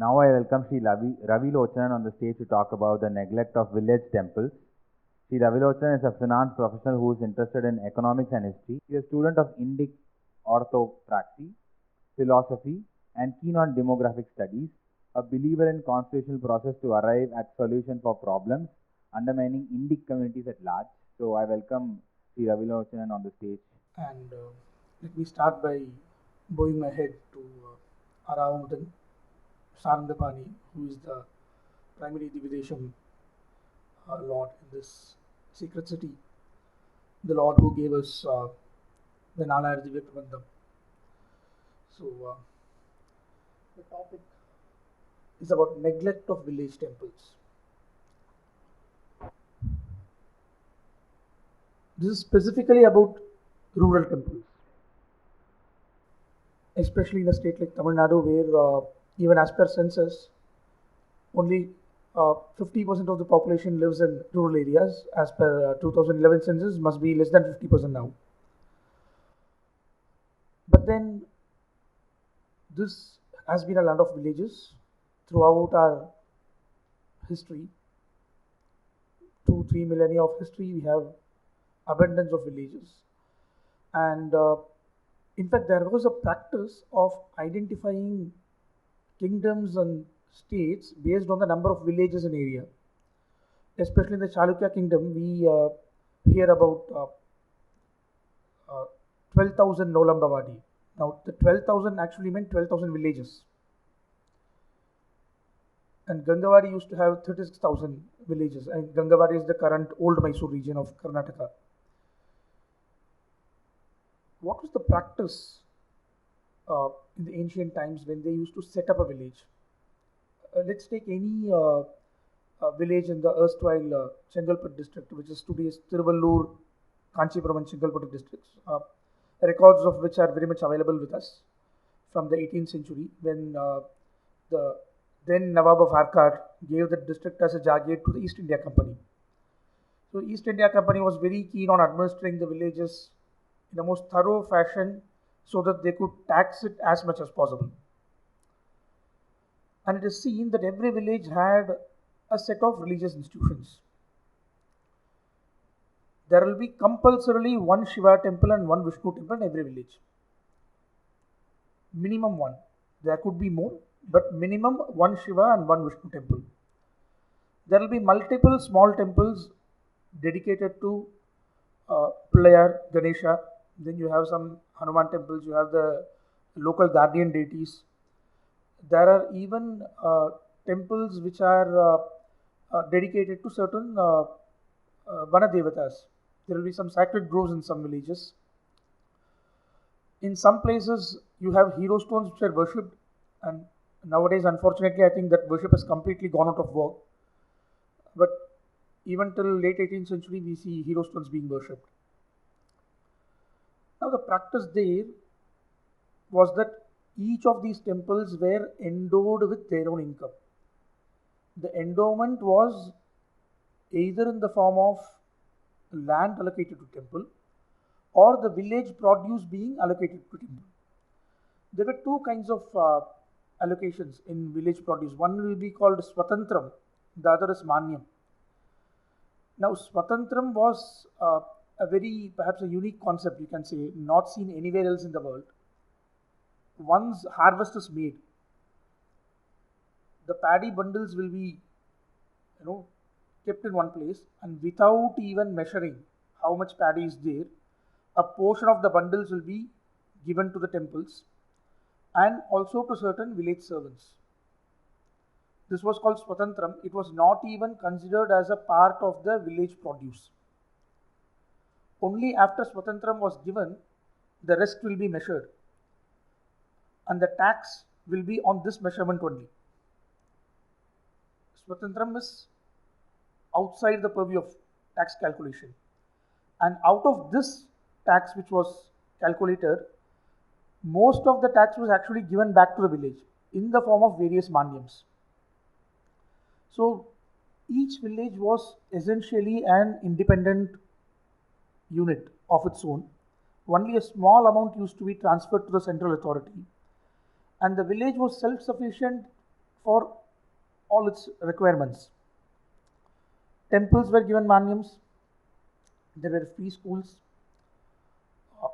Now I welcome Sri Ravi Lochanan on the stage to talk about the neglect of village temples. Sri Ravi Lochanan is a finance professional who is interested in economics and history. He is a student of Indic orthopraxy, philosophy, and keen on demographic studies, a believer in constitutional process to arrive at solution for problems undermining Indic communities at large. So I welcome Sri Ravi Lochanan on the stage. And let me start by bowing my head to Aravudan Sarandapani, who is the primary Dividesham Lord in this secret city, the Lord who gave us the Nalayar Divya Prabandham. So, the topic is about neglect of village temples. This is specifically about rural temples, especially in a state like Tamil Nadu, where even as per census, only 50% of the population lives in rural areas. As per 2011 census, must be less than 50% now. But then, this has been a land of villages throughout our history. 2-3 millennia of history, we have abundance of villages, and in fact, there was a practice of identifying kingdoms and states based on the number of villages in area. Especially in the Chalukya kingdom, we hear about 12,000 Nolambavadi. Now, the 12,000 actually meant 12,000 villages. And Gangavadi used to have 36,000 villages. And Gangavadi is the current old Mysore region of Karnataka. What was the practice in the ancient times when they used to set up a village? Let's take any village in the erstwhile Chengalpattu district, which is today's Tiruvallur, Kanchipuram and Chengalpattu districts, records of which are very much available with us from the 18th century, when the then Nawab of Arcot gave the district as a jagir to the East India Company. So East India Company was very keen on administering the villages in the most thorough fashion so that they could tax it as much as possible. And it is seen that every village had a set of religious institutions. There will be compulsorily one Shiva temple and one Vishnu temple in every village. Minimum one. There could be more, but minimum one Shiva and one Vishnu temple. There will be multiple small temples dedicated to Pullayar, Ganesha. Then you have some Hanuman temples, you have the local guardian deities. There are even temples which are dedicated to certain Vanadevatas. There will be some sacred groves in some villages. In some places, you have hero stones which are worshipped, and nowadays, unfortunately, I think that worship has completely gone out of vogue. But even till late 18th century, we see hero stones being worshipped. Now, the practice there was that each of these temples were endowed with their own income. The endowment was either in the form of land allocated to temple or the village produce being allocated to temple. There were two kinds of allocations in village produce. One will be called Swatantram, the other is Manyam. Now, Swatantram was a very, perhaps a unique concept, you can say, not seen anywhere else in the world. Once harvest is made, the paddy bundles will be, kept in one place, and without even measuring how much paddy is there, a portion of the bundles will be given to the temples and also to certain village servants. This was called Swatantram. It was not even considered as a part of the village produce. Only after Swatantram was given, the rest will be measured, and the tax will be on this measurement only. Swatantram is outside the purview of tax calculation, and out of this tax which was calculated, most of the tax was actually given back to the village in the form of various manyams. So each village was essentially an independent unit of its own. Only a small amount used to be transferred to the central authority, and the village was self-sufficient for all its requirements. Temples were given manyams, there were free schools. Uh,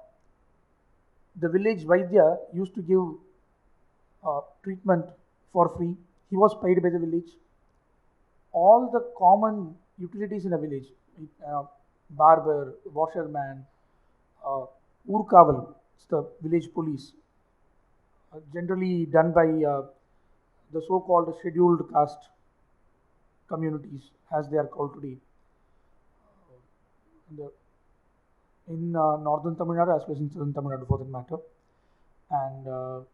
the village Vaidya used to give treatment for free. He was paid by the village. All the common utilities in a village, uh, barber, washerman, uh, Urkaval, it's the village police, generally done by the so-called scheduled caste communities, as they are called today, in, northern Tamil Nadu as well as in southern Tamil Nadu for that matter. And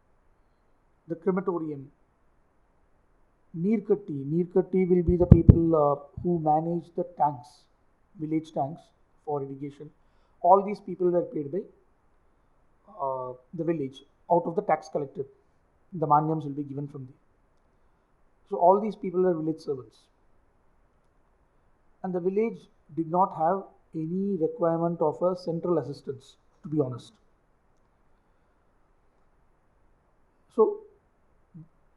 the crematorium, Neerkatti will be the people who manage the tanks, village tanks for irrigation. All these people were paid by the village out of the tax collected. The manyams will be given from there. So all these people were village servants. And the village did not have any requirement of a central assistance, to be honest. So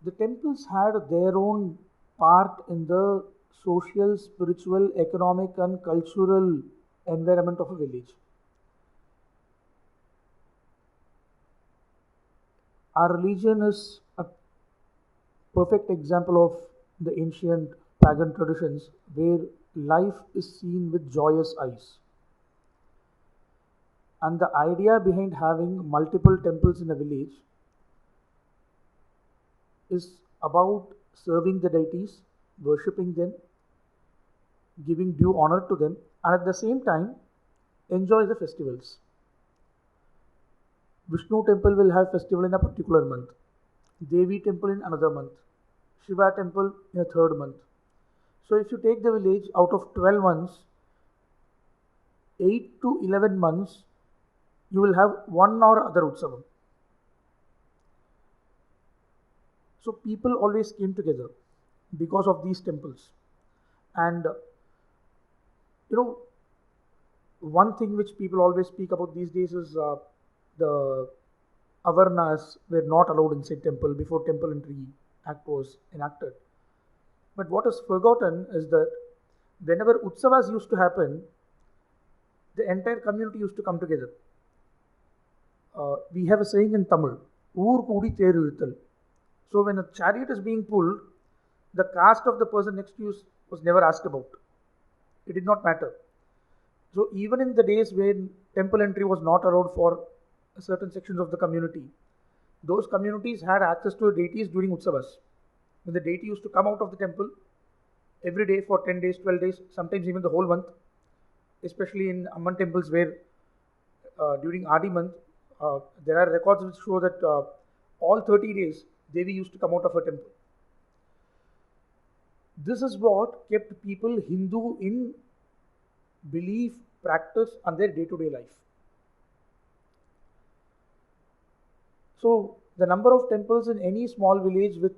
the temples had their own part in the social, spiritual, economic, and cultural environment of a village. Our religion is a perfect example of the ancient pagan traditions where life is seen with joyous eyes. And the idea behind having multiple temples in a village is about serving the deities, worshipping them, giving due honor to them, and at the same time enjoy the festivals. Vishnu temple will have festival in a particular month, Devi temple in another month, Shiva temple in a third month. So if you take the village out of 12 months, 8 to 11 months, you will have one or other Utsavam. So people always came together because of these temples. And one thing which people always speak about these days is the Avarnas were not allowed inside temple before Temple Entry Act was enacted. But what is forgotten is that whenever Utsavas used to happen, the entire community used to come together. We have a saying in Tamil, Oor Koodi Ther Iluttal. So when a chariot is being pulled, the caste of the person next to you was never asked about. It did not matter. So even in the days when temple entry was not allowed for certain sections of the community, those communities had access to deities during Utsavas. When the deity used to come out of the temple every day for 10 days, 12 days, sometimes even the whole month, especially in Amman temples where during Adi month, there are records which show that all 30 days Devi used to come out of her temple. This is what kept people Hindu in belief, practice, and their day-to-day life. So the number of temples in any small village with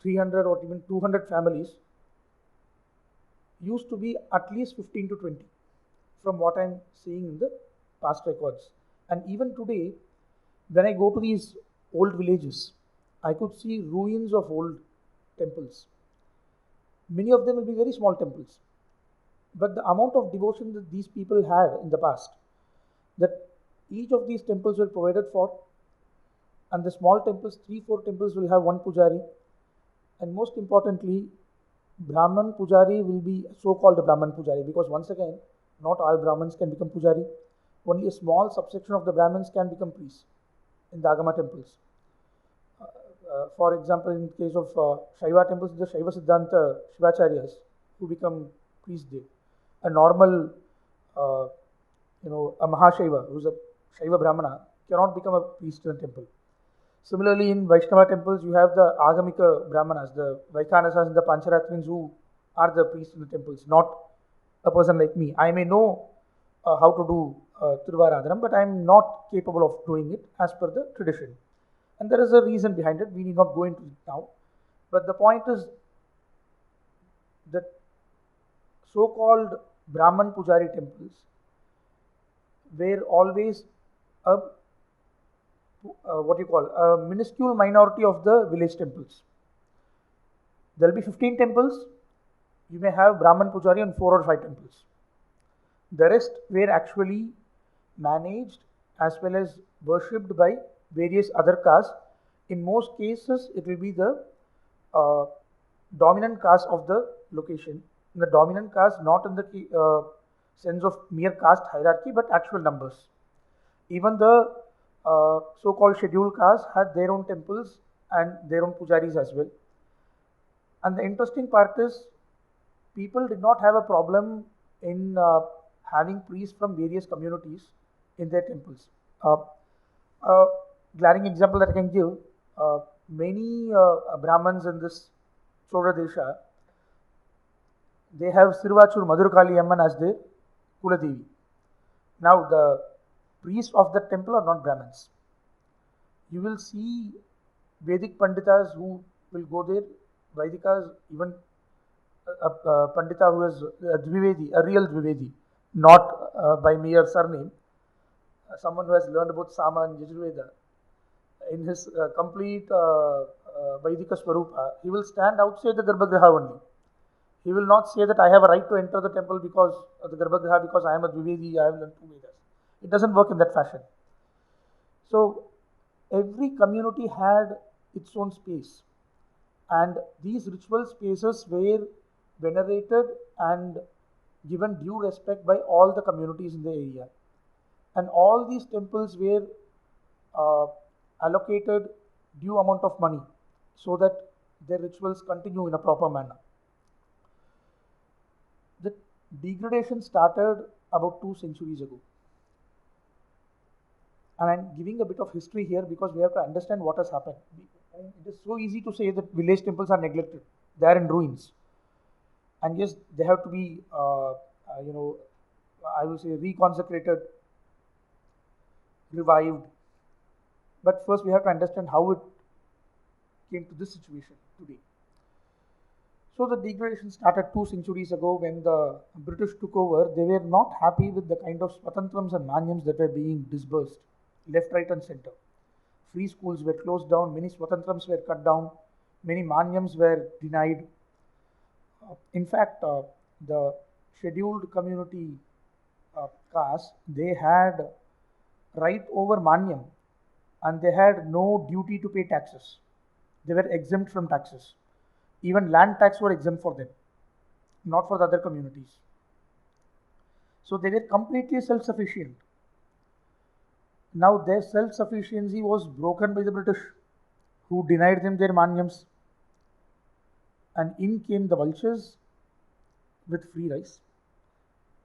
300 or even 200 families used to be at least 15 to 20 from what I'm seeing in the past records. And even today, when I go to these old villages, I could see ruins of old temples. Many of them will be very small temples. But the amount of devotion that these people had in the past, that each of these temples were provided for, and the small temples, 3-4 temples will have one pujari, and most importantly, Brahman pujari will be so-called Brahman pujari, because once again, not all Brahmins can become pujari. Only a small subsection of the Brahmins can become priests in the Agama temples. For example, in case of Shaiva temples, the Shaiva Siddhanta Shivacharyas who become priests there. A normal, a Mahashaiva, who is a Shaiva Brahmana, cannot become a priest in a temple. Similarly, in Vaishnava temples, you have the Agamika Brahmanas, the Vaikhanasas and the Pancharatrins who are the priests in the temples, not a person like me. I may know how to do Tiruvaradhanam, but I am not capable of doing it as per the tradition. And there is a reason behind it. We need not go into it now. But the point is that so-called Brahman Pujari temples were always a minuscule minority of the village temples. There will be 15 temples. You may have Brahman Pujari on 4 or 5 temples. The rest were actually managed as well as worshipped by various other castes. In most cases, it will be the dominant caste of the location. The dominant caste, not in the sense of mere caste hierarchy, but actual numbers. Even the so-called scheduled castes had their own temples and their own pujaris as well. And the interesting part is, people did not have a problem in having priests from various communities in their temples. A glaring example that I can give, many Brahmins in this Chola Desha, they have Siruvachur Madhurkali Amman as their Kuladevi. Now, the priests of the temple are not Brahmins. You will see Vedic Panditas who will go there, Vaidikas, even a Pandita who is a Dvivedi, a real Dvivedi, not by mere surname, someone who has learned about Sama and Yajurveda. In his complete Vaidika Swarupa, he will stand outside the Garbhagriha only. He will not say that I have a right to enter the temple because of the Garbhagriha because I am a Dvivedi, I have learned 2 Vedas. It doesn't work in that fashion. So, every community had its own space, and these ritual spaces were venerated and given due respect by all the communities in the area. And all these temples were allocated due amount of money so that their rituals continue in a proper manner. The degradation started about 2 centuries ago. And I'm giving a bit of history here because we have to understand what has happened. It is so easy to say that village temples are neglected. They are in ruins. And yes, they have to be, I will say, reconsecrated, revived. But first we have to understand how it came to this situation today. So the degradation started 2 centuries ago when the British took over. They were not happy with the kind of swatantrams and manyams that were being disbursed, left, right and center. Free schools were closed down, many swatantrams were cut down, many manyams were denied. In fact, the scheduled community caste, they had right over manyam and they had no duty to pay taxes. They were exempt from taxes. Even land tax were exempt for them, not for the other communities. So they were completely self-sufficient. Now their self-sufficiency was broken by the British, who denied them their manyams. And in came the vultures with free rice.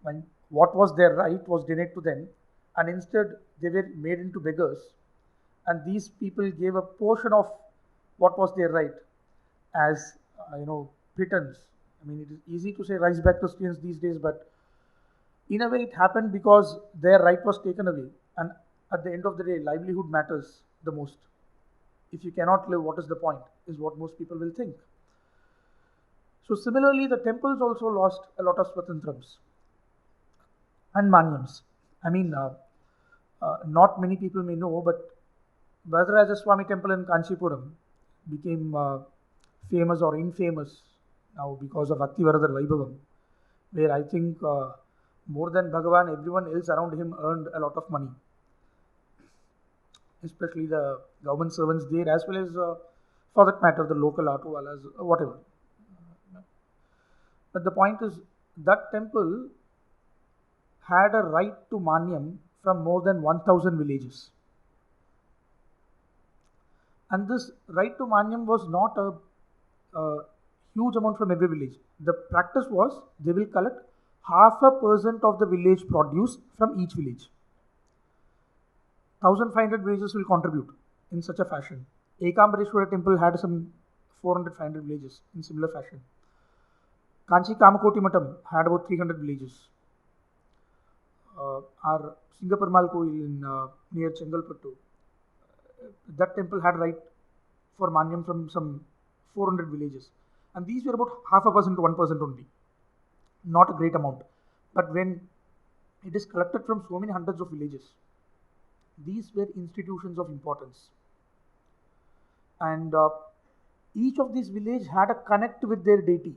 When what was their right was denied to them, and instead they were made into beggars. And these people gave a portion of what was their right as pittance. I mean, it is easy to say rice bag Christians these days, but in a way it happened because their right was taken away. And at the end of the day, livelihood matters the most. If you cannot live, what is the point, is what most people will think. So similarly, the temples also lost a lot of swatantrams and manyams. I mean, not many people may know, but Varadaraja Swami temple in Kanchipuram became famous or infamous now because of Aktivaradar Vaibhavam, where I think more than Bhagavan, everyone else around him earned a lot of money, especially the government servants there, as well as, for that matter, the local autowalas, whatever. But the point is, that temple had a right to manyam from more than 1,000 villages. And this right to manyam was not a huge amount from every village. The practice was they will collect 0.5% of the village produce from each village. 1,500 villages will contribute in such a fashion. Ekambareshwara temple had some 400-500 villages in similar fashion. Kanchi Kamakoti Matam had about 300 villages. Our Singaperumal Koil in near Chengalpattu, that temple had right for manyam from some 400 villages. And these were about 0.5% to 1% only. Not a great amount. But when it is collected from so many hundreds of villages, these were institutions of importance. And each of these villages had a connect with their deity.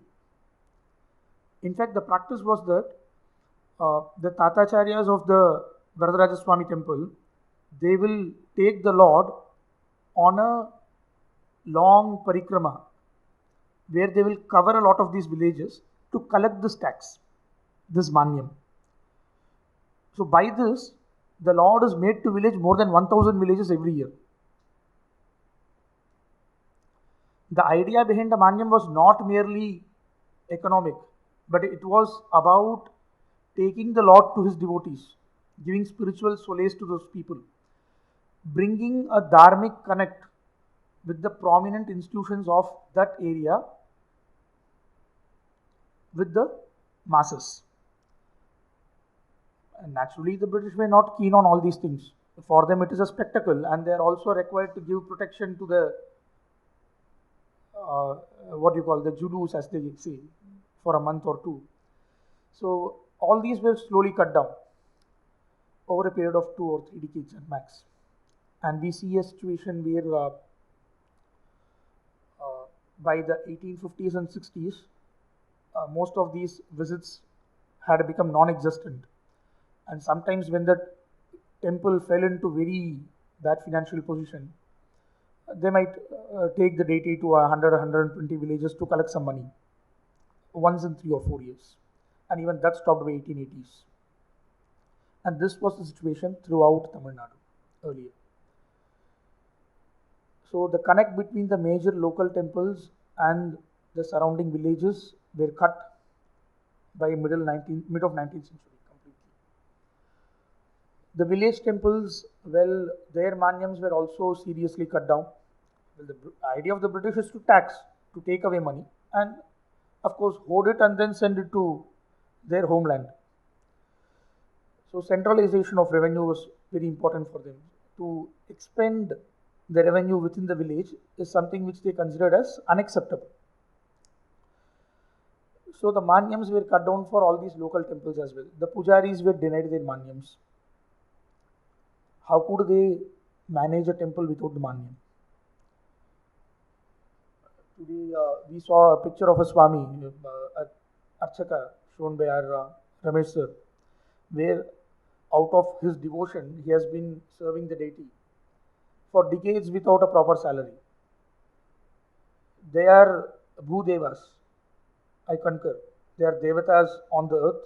In fact, the practice was that the Tatacharyas of the Varadaraja temple, they will take the Lord on a long parikrama where they will cover a lot of these villages to collect this tax, this manyam. So by this, the Lord is made to village more than 1000 villages every year. The idea behind the manyam was not merely economic, but it was about taking the Lord to his devotees, giving spiritual solace to those people, bringing a dharmic connect with the prominent institutions of that area with the masses. And naturally, the British were not keen on all these things. For them, it is a spectacle, and they are also required to give protection to the the Julus, as they say, for a month or two. So all these were slowly cut down over a period of 2 or 3 decades at max. And we see a situation where by the 1850s and 60s, most of these visits had become non-existent. And sometimes when the temple fell into very bad financial position, they might take the deity to 100 or 120 villages to collect some money once in 3 or 4 years. And even that stopped by 1880s. And this was the situation throughout Tamil Nadu earlier. So the connect between the major local temples and the surrounding villages were cut by mid of 19th century completely. The village temples, well, their manyams were also seriously cut down. Well, the idea of the British is to tax, to take away money, and of course hoard it and then send it to their homeland. So centralization of revenue was very important for them. To expend the revenue within the village is something which they considered as unacceptable. So the manyams were cut down for all these local temples as well. The pujaris were denied their manyams. How could they manage a temple without the manyam? Today we saw a picture of a Swami, Archaka, shown by our Ramesh sir, where out of his devotion he has been serving the deity for decades without a proper salary. They are Bhudevas. I concur. They are devatas on the earth,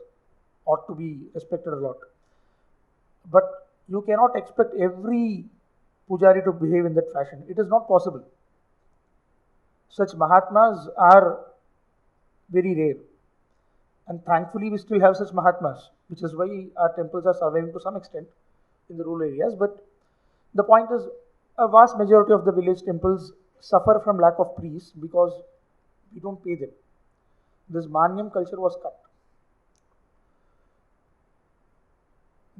ought to be respected a lot. But you cannot expect every pujari to behave in that fashion. It is not possible. Such Mahatmas are very rare. And thankfully, we still have such Mahatmas, which is why our temples are surviving to some extent in the rural areas. But the point is, a vast majority of the village temples suffer from lack of priests because we don't pay them. This manyam culture was cut.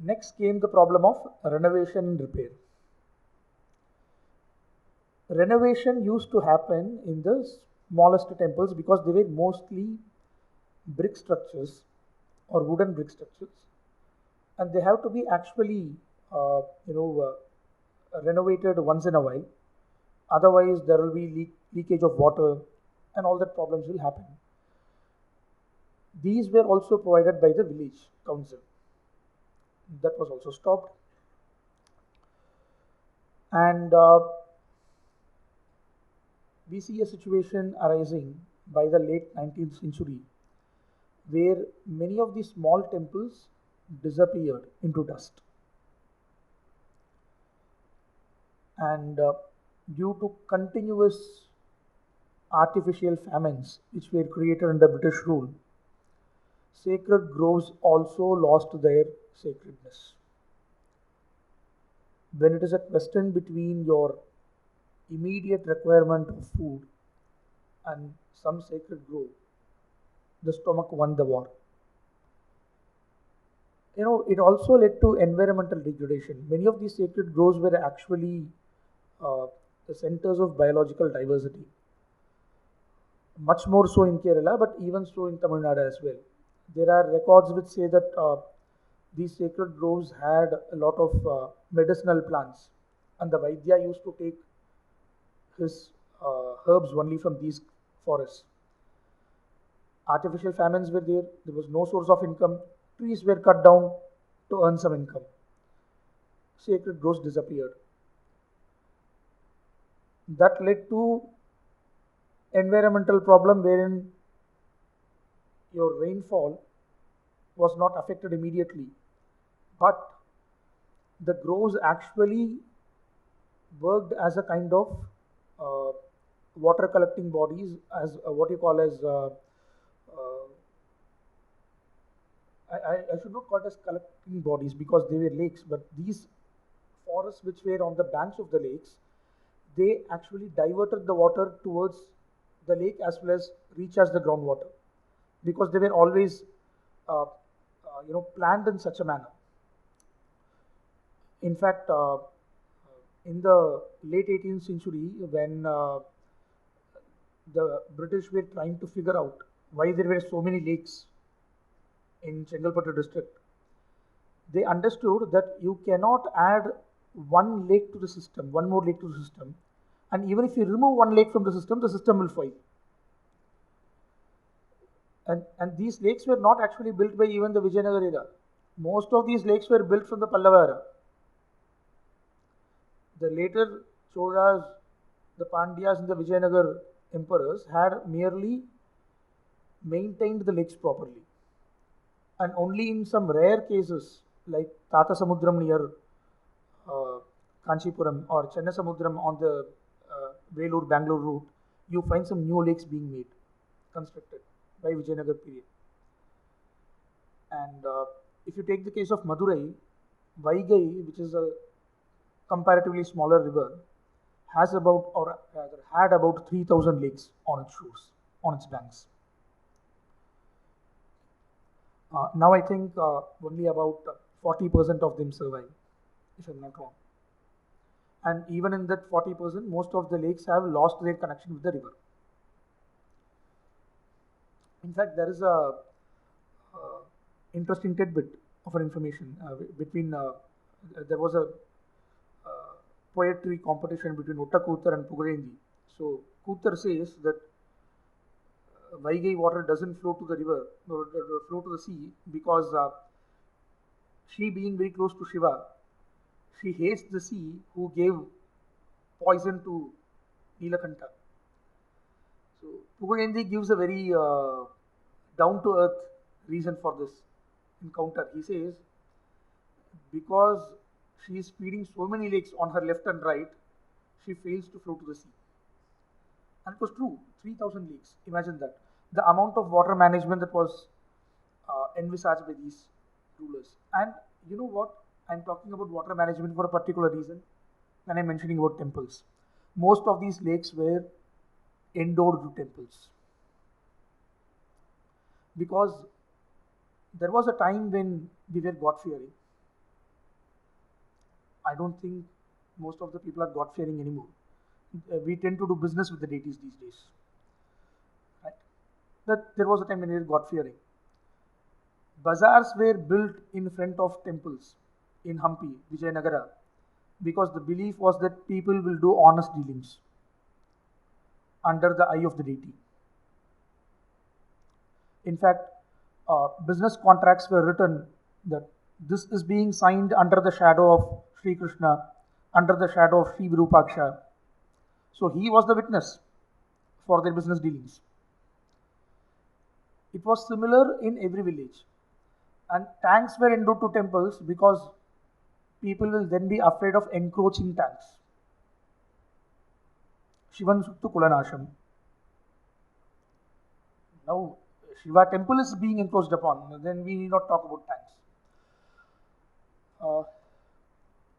Next came the problem of renovation and repair. Renovation used to happen in the smallest temples because they were mostly brick structures or wooden brick structures, and they have to be actually renovated once in a while. Otherwise, there will be leakage of water, and all that problems will happen. These were also provided by the village council. That was also stopped. And we see a situation arising by the late 19th century where many of these small temples disappeared into dust. And due to continuous artificial famines which were created under British rule, sacred groves also lost their sacredness. When it is a question between your immediate requirement of food and some sacred grove, the stomach won the war. It also led to environmental degradation. Many of these sacred groves were actually the centers of biological diversity. Much more so in Kerala, but even so in Tamil Nadu as well. There are records which say that these sacred groves had a lot of medicinal plants, and the Vaidya used to take his herbs only from these forests. Artificial famines were there. There was no source of income. Trees were cut down to earn some income. Sacred groves disappeared. That led to environmental problem wherein your rainfall was not affected immediately, but the groves actually worked as a kind of water collecting bodies, as what you call as I should not call it as collecting bodies because they were lakes, but these forests which were on the banks of the lakes, they actually diverted the water towards the lake as well as recharge the groundwater because they were always planned in such a manner. In fact, in the late 18th century, when the British were trying to figure out why there were so many lakes in Chengalpattu district, they understood that you cannot add one lake to the system, one more lake to the system, and even if you remove one lake from the system will fail. And these lakes were not actually built by even the Vijayanagar era. Most of these lakes were built from the Pallava era. The later Cholas, the Pandyas and the Vijayanagar emperors had merely maintained the lakes properly. And only in some rare cases like Tata Samudram near Kanchipuram or Channasamudram on the Vellore-Bangalore route, you find some new lakes being made, constructed by Vijayanagar period. And if you take the case of Madurai, Vaigai, which is a comparatively smaller river, has about, or rather had about 3,000 lakes on its shores, on its banks. Now I think only about 40% of them survive, if I'm not wrong. And even in that 40%, most of the lakes have lost their connection with the river. In fact, there is a interesting tidbit of an information between, there was a poetry competition between Utta Koothar and Pugarendi. So Koothar says that Vaigai water doesn't flow to the river, or flow to the sea because she being very close to Shiva, she hates the sea who gave poison to Nilakanta. So Pugarendi gives a very down-to-earth reason for this encounter. He says, because she is feeding so many lakes on her left and right, she fails to flow to the sea. And it was true, 3,000 lakes. Imagine that. The amount of water management that was envisaged by these rulers. And you know what? I'm talking about water management for a particular reason when I'm mentioning about temples. Most of these lakes were endowed with temples. Because there was a time when we were God-fearing. I don't think most of the people are God-fearing anymore. We tend to do business with the deities these days. Right? That there was a time when we were God-fearing. Bazaars were built in front of temples in Hampi, Vijayanagara, because the belief was that people will do honest dealings under the eye of the deity. In fact, business contracts were written that this is being signed under the shadow of Sri Krishna, under the shadow of Sri Virupaksha. So he was the witness for their business dealings. It was similar in every village. And tanks were endowed to temples because people will then be afraid of encroaching tanks. Shivan Suttu Kulanasham. Now, Shiva temple is being encroached upon, then we need not talk about tanks.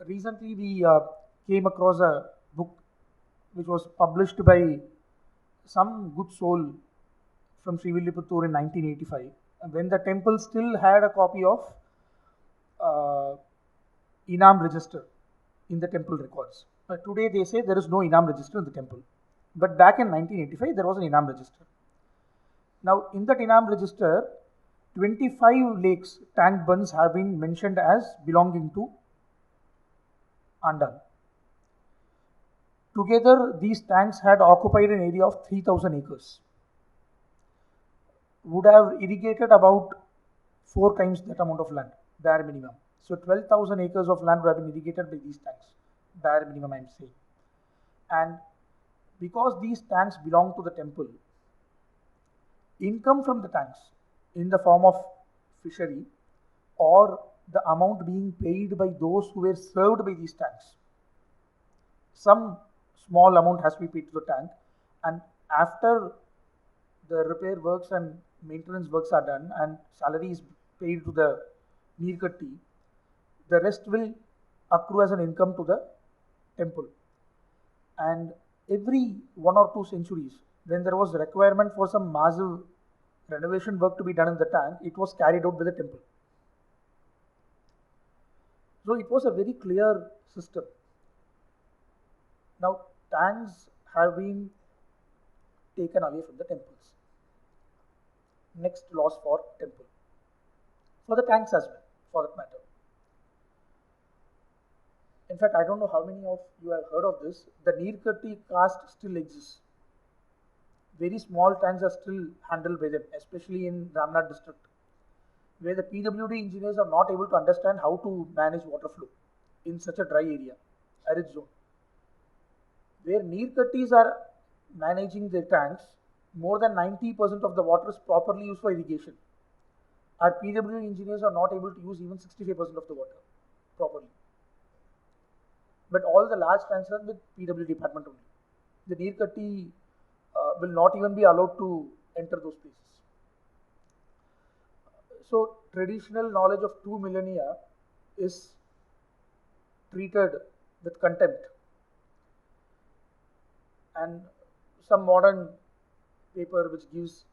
Recently, we came across a book which was published by some good soul from Srivilliputtur in 1985, when the temple still had a copy of Inam register in the temple records. But today they say there is no Inam register in the temple. But back in 1985, there was an Inam register. Now, in that Inam register, 25 lakes, tank bunds have been mentioned as belonging to Andal. Together, these tanks had occupied an area of 3,000 acres. Would have irrigated about 4 times that amount of land, bare minimum. So 12,000 acres of land would have been irrigated by these tanks, bare minimum I'm saying. And because these tanks belong to the temple, income from the tanks in the form of fishery or the amount being paid by those who were served by these tanks, some small amount has to be paid to the tank, and after the repair works and maintenance works are done and salary is paid to the Neerkatti, the rest will accrue as an income to the temple. And every 1 or 2 centuries, when there was requirement for some massive renovation work to be done in the tank, it was carried out by the temple. So it was a very clear system. Now tanks have been taken away from the temples. Next, laws for temple. For the tanks as well, for that matter. In fact, I don't know how many of you have heard of this. The Neerkatti caste still exists. Very small tanks are still handled by them, especially in Ramnad district, where the PWD engineers are not able to understand how to manage water flow in such a dry area, arid zone. Where Neerkattis are managing their tanks, more than 90% of the water is properly used for irrigation. Our PWD engineers are not able to use even 65% of the water properly. But all the large tanks are with PWD department only. The Neerkatti will not even be allowed to enter those places. So traditional knowledge of 2 millennia is treated with contempt, and some modern paper which gives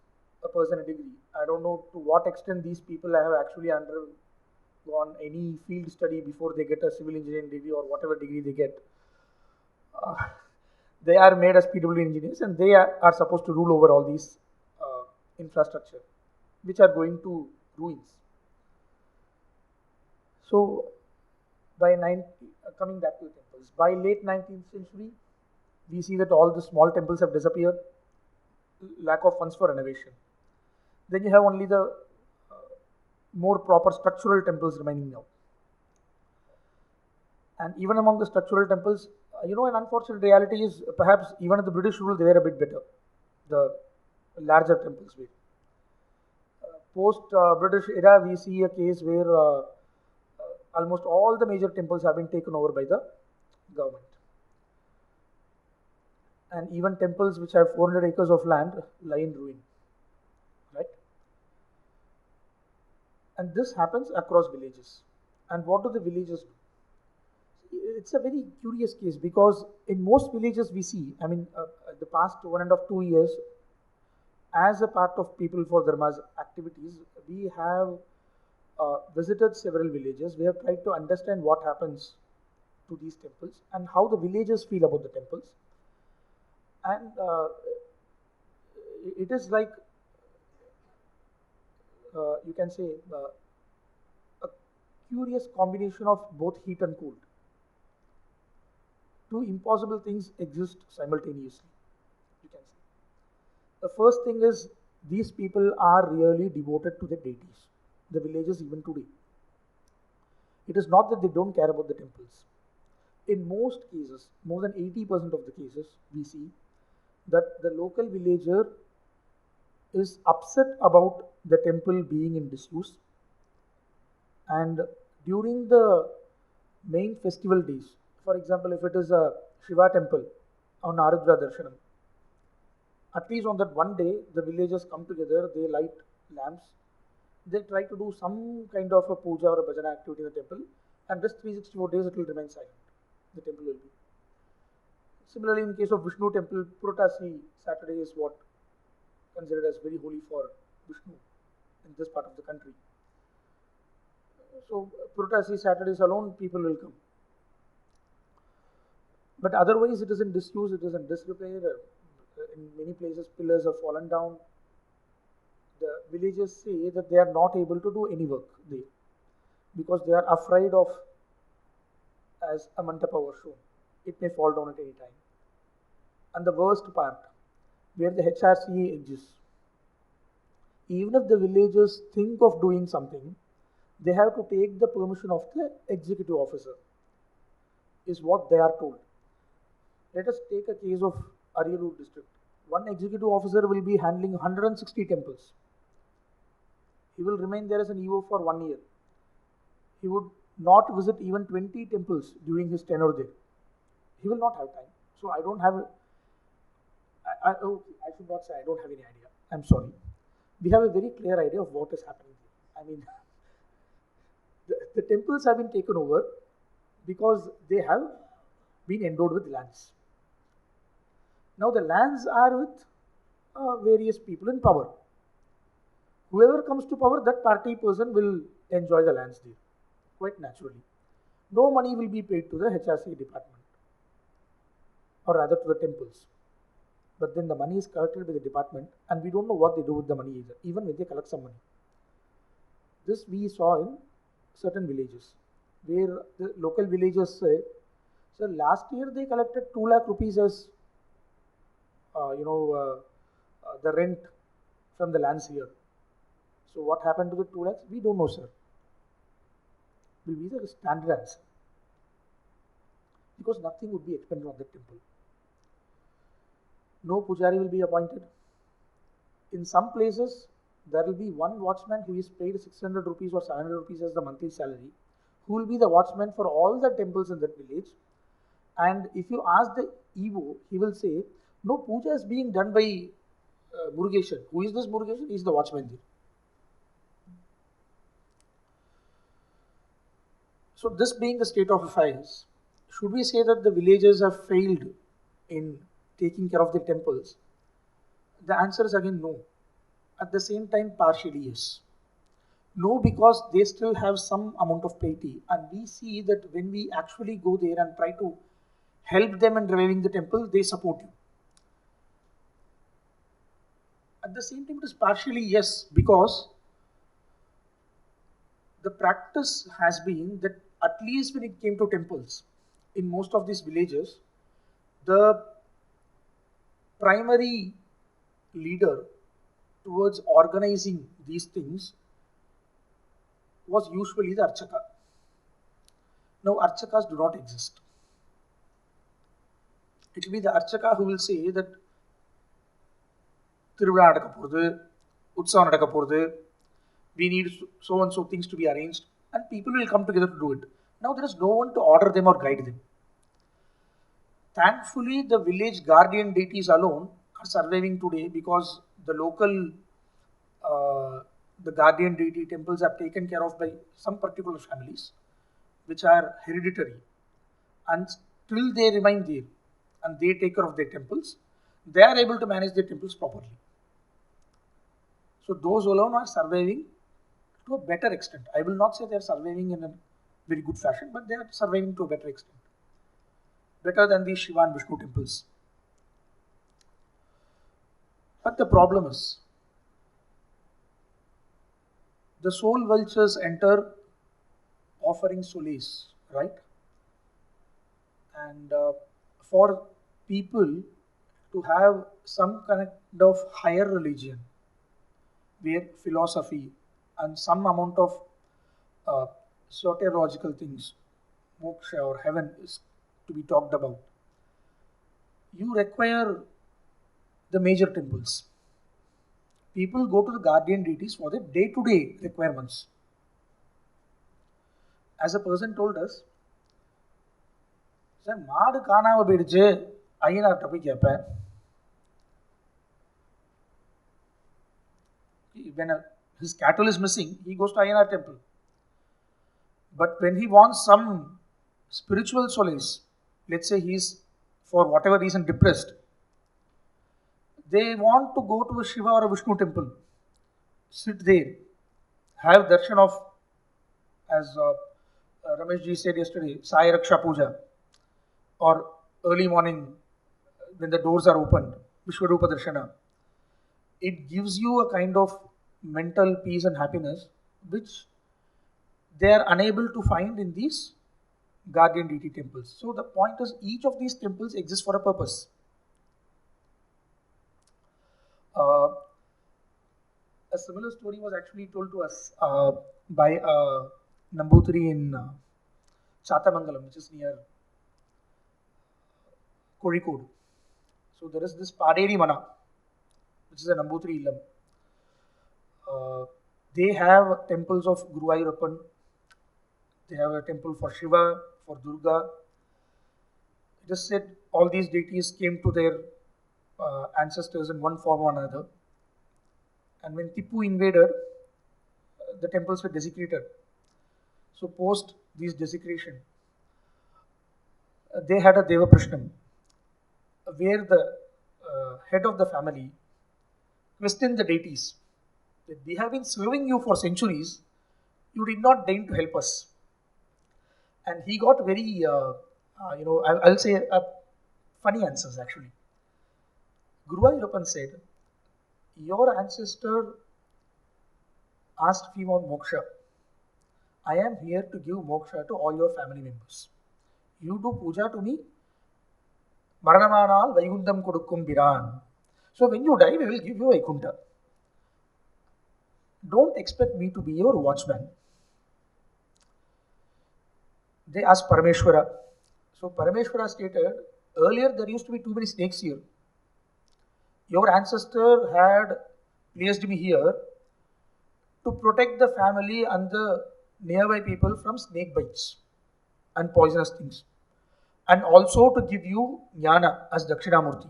a person a degree. I don't know to what extent these people have actually undergone any field study before they get a civil engineering degree or whatever degree they get. They are made as PWD engineers and they are supposed to rule over all these infrastructure which are going to ruins. So coming back to the temples, by late 19th century, we see that all the small temples have disappeared, lack of funds for renovation. Then you have only the more proper structural temples remaining now. And even among the structural temples, an unfortunate reality is perhaps even in the British rule, they were a bit better, the larger temples were. Post-British era, we see a case where almost all the major temples have been taken over by the government. And even temples which have 400 acres of land lie in ruin, right? And this happens across villages. And what do the villagers do? It's a very curious case because in most villages we see, the past 1.5 to 2 years, as a part of People for Dharma's activities, we have visited several villages. We have tried to understand what happens to these temples and how the villagers feel about the temples. And it is like, you can say, a curious combination of both heat and cold. Two impossible things exist simultaneously, you can say. The first thing is, these people are really devoted to the deities, the villagers even today. It is not that they don't care about the temples. In most cases, more than 80% of the cases, we see that the local villager is upset about the temple being in disuse, and during the main festival days, for example, if it is a Shiva temple on Aradra Darshanam, at least on that one day, the villagers come together, they light lamps, they try to do some kind of a puja or a bhajana activity in the temple, and rest 364 days it will remain silent. The temple will be. Similarly, in case of Vishnu temple, Purotasi Saturday is what considered as very holy for Vishnu in this part of the country. So Purotasi Saturdays alone, people will come. But otherwise, it is in disuse, it is in disrepair. In many places, pillars have fallen down. The villagers say that they are not able to do any work there because they are afraid of, as a mantapa was shown, it may fall down at any time. And the worst part, where the HRCA exists. Even if the villagers think of doing something, they have to take the permission of the executive officer, is what they are told. Let us take a case of Ariyalur district. One executive officer will be handling 160 temples. He will remain there as an EO for 1 year. He would not visit even 20 temples during his tenure there. He will not have time. So I don't have, I should not say I don't have any idea. I'm sorry. We have a very clear idea of what is happening here. I mean, the temples have been taken over because they have been endowed with lands. Now the lands are with various people in power. Whoever comes to power, that party person will enjoy the lands there, quite naturally. No money will be paid to the HRC department, or rather to the temples. But then the money is collected by the department, and we don't know what they do with the money either, even when they collect some money. This we saw in certain villages, where the local villagers say, "Sir, last year they collected 2 lakh rupees as the rent from the lands here. So what happened to the 2 lakhs? We don't know, sir." Will be the standard answer, because nothing would be expended on the temple. No pujari will be appointed. In some places, there will be one watchman who is paid 600 rupees or 700 rupees as the monthly salary, who will be the watchman for all the temples in that village. And if you ask the EO, he will say, "No, puja is being done by Murugeshan." Who is this Murugeshan? He is the watchman there. So this being the state of affairs, should we say that the villagers have failed in taking care of the temples? The answer is again no. At the same time, partially yes. No, because they still have some amount of piety, and we see that when we actually go there and try to help them in reviving the temple, they support you. At the same time, it is partially yes, because the practice has been that at least when it came to temples, in most of these villages, the primary leader towards organizing these things was usually the Archaka. Now, Archakas do not exist. It will be the Archaka who will say that Tiruvila nadakka poradhu, Utsavam nadakka poradhu, we need so and so things to be arranged, and people will come together to do it. Now there is no one to order them or guide them. Thankfully, the village guardian deities alone are surviving today, because the local the guardian deity temples are taken care of by some particular families, which are hereditary, and still they remain there and they take care of their temples. They are able to manage their temples properly. So those alone are surviving to a better extent. I will not say they are surviving in a very good fashion, but they are surviving to a better extent. Better than the Shiva and Vishnu temples. But the problem is, the soul vultures enter offering solace, right? And for people to have some kind of higher religion, where philosophy and some amount of soteriological things, moksha or heaven, is to be talked about, you require the major temples. People go to the guardian deities for their day-to-day requirements. As a person told us, "Sir, maadu kaanama poiduchu, ayyanarta poi keppen." When his cattle is missing, he goes to Ayyanar temple. But when he wants some spiritual solace, let's say he is for whatever reason depressed, they want to go to a Shiva or a Vishnu temple, sit there, have darshan of, as Ramesh ji said yesterday, Sai Raksha Puja, or early morning when the doors are opened, Vishwarupa Darshana. It gives you a kind of mental peace and happiness which they are unable to find in these guardian deity temples. So the point is, each of these temples exists for a purpose. Uh, a similar story was actually told to us by Nambutiri in Chatamangalam, which is near Kozhikode. So there is this Paderi Mana, which is a Nambutiri Illam. They have temples of Guruvayurappan. They have a temple for Shiva, for Durga. It is said all these deities came to their ancestors in one form or another. And when Tipu invaded, the temples were desecrated. So post these desecration, they had a Deva Prashnam, where the head of the family questioned the deities. That we have been serving you for centuries, you did not deign to help us. And he got very, I'll say funny answers actually. Guruvayurappan said, your ancestor asked me on moksha. I am here to give moksha to all your family members. You do puja to me. Maranamanal Vaikundam Kodukkum Piran. So when you die, we will give you Vaikunta. Don't expect me to be your watchman. They asked Parameshwara. So Parameshwara stated, earlier there used to be too many snakes here. Your ancestor had placed me here to protect the family and the nearby people from snake bites and poisonous things. And also to give you jnana as Dakshinamurti.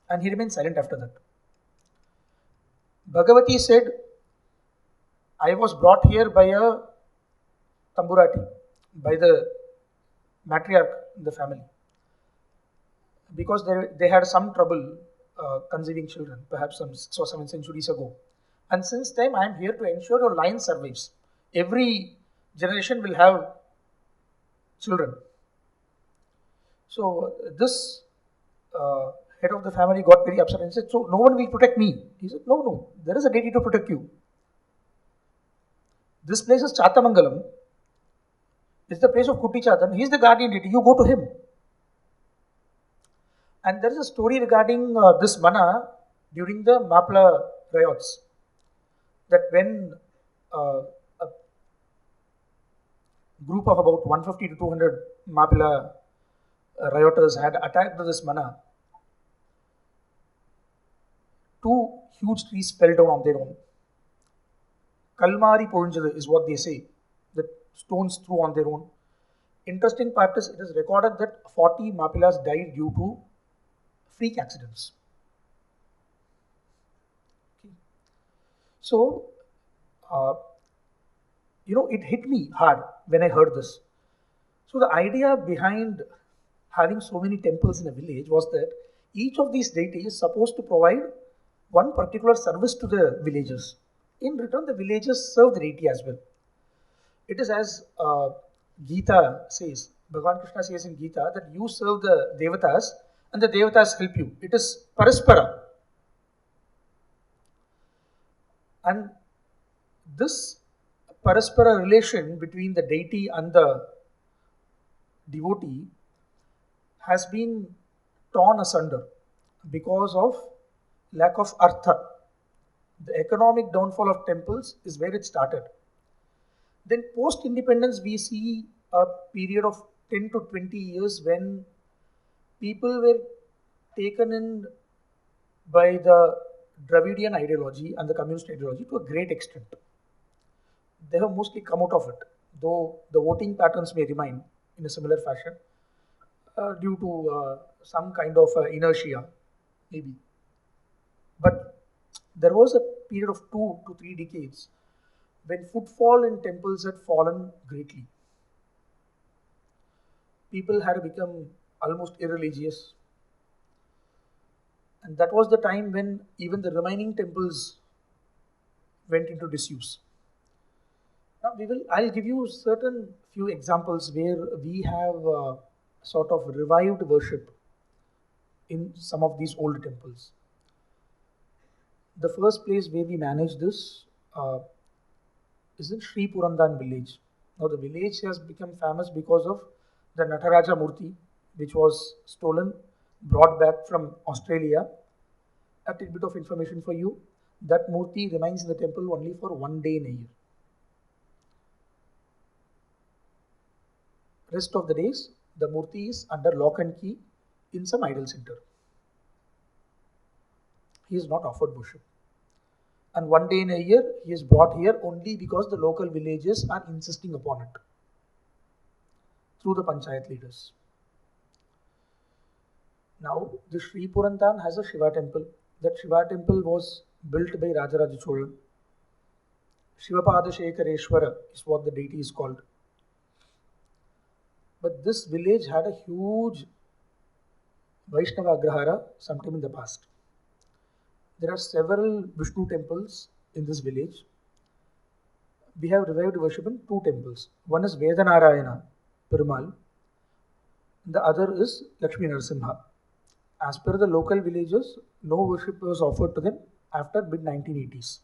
And he remained silent after that. Bhagavati said, I was brought here by a Tamburati, by the matriarch in the family. Because they had some trouble conceiving children, perhaps some 6 or 7 centuries ago. And since then, I am here to ensure your line survives. Every generation will have children. So this head of the family got very upset and said, so no one will protect me. He said, no, there is a deity to protect you. This place is Chatamangalam. It's the place of Kutti Chatan. He is the guardian deity. You go to him. And there is a story regarding this mana during the Mapla riots. That when a group of about 150 to 200 Mapla rioters had attacked this mana, 2 huge trees fell down on their own. Kalmari Poinjadu is what they say. The stones threw on their own. Interesting part is it is recorded that 40 Mapilas died due to freak accidents. Okay. So, it hit me hard when I heard this. So the idea behind having so many temples in a village was that each of these deities is supposed to provide one particular service to the villagers. In return, the villagers serve the deity as well. It is as Gita says, Bhagavan Krishna says in Gita that you serve the devatas and the devatas help you. It is paraspara. And this paraspara relation between the deity and the devotee has been torn asunder because of lack of artha. The economic downfall of temples is where it started. Then post-independence, we see a period of 10 to 20 years when people were taken in by the Dravidian ideology and the communist ideology to a great extent. They have mostly come out of it, though the voting patterns may remain in a similar fashion due to some kind of inertia, maybe. But there was a period of 2 to 3 decades when footfall in temples had fallen greatly. People had become almost irreligious. And that was the time when even the remaining temples went into disuse. Now I'll give you certain few examples where we have sort of revived worship in some of these old temples. The first place where we manage this is in Sri Purandan village. Now the village has become famous because of the Nataraja Murti, which was stolen brought back from Australia. A tidbit of information for you. That Murti remains in the temple only for 1 day in a year. Rest of the days, the Murti is under lock and key in some idol center. He is not offered worship. And 1 day in a year, he is brought here only because the local villages are insisting upon it through the panchayat leaders. Now, the Sri Purantan has a Shiva temple. That Shiva temple was built by Rajaraja Chola. Shivapada Shekhareshwara is what the deity is called. But this village had a huge Vaishnava Agrahara sometime in the past. There are several Vishnu temples in this village. We have revived worship in 2 temples. One is Vedanarayana Perumal. The other is Lakshmi Narasimha. As per the local villagers, no worship was offered to them after mid-1980s.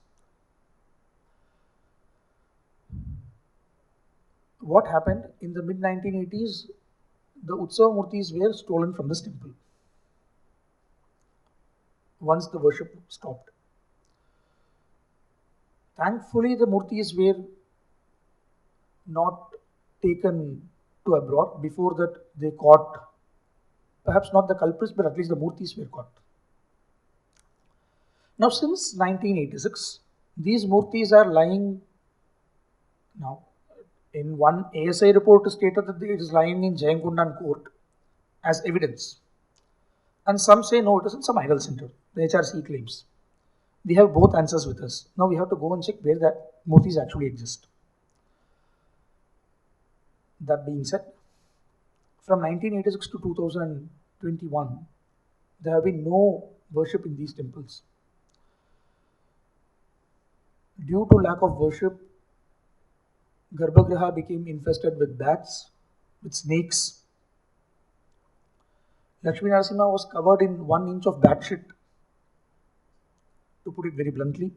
What happened in the mid-1980s? The Utsav Murtis were stolen from this temple once the worship stopped. Thankfully, the Murtis were not taken to abroad. Before that, they caught, perhaps not the culprits, but at least the Murtis were caught. Now, since 1986, these Murtis are lying now. In one ASI report stated that it is lying in Jayankundan court as evidence. And some say no, it is in some idol center. The HRC claims. We have both answers with us. Now we have to go and check where that murtis actually exist. That being said, from 1986 to 2021, there have been no worship in these temples. Due to lack of worship, Garbhagriha became infested with bats, with snakes. Lakshmi Narasimha was covered in 1 inch of bat shit, to put it very bluntly.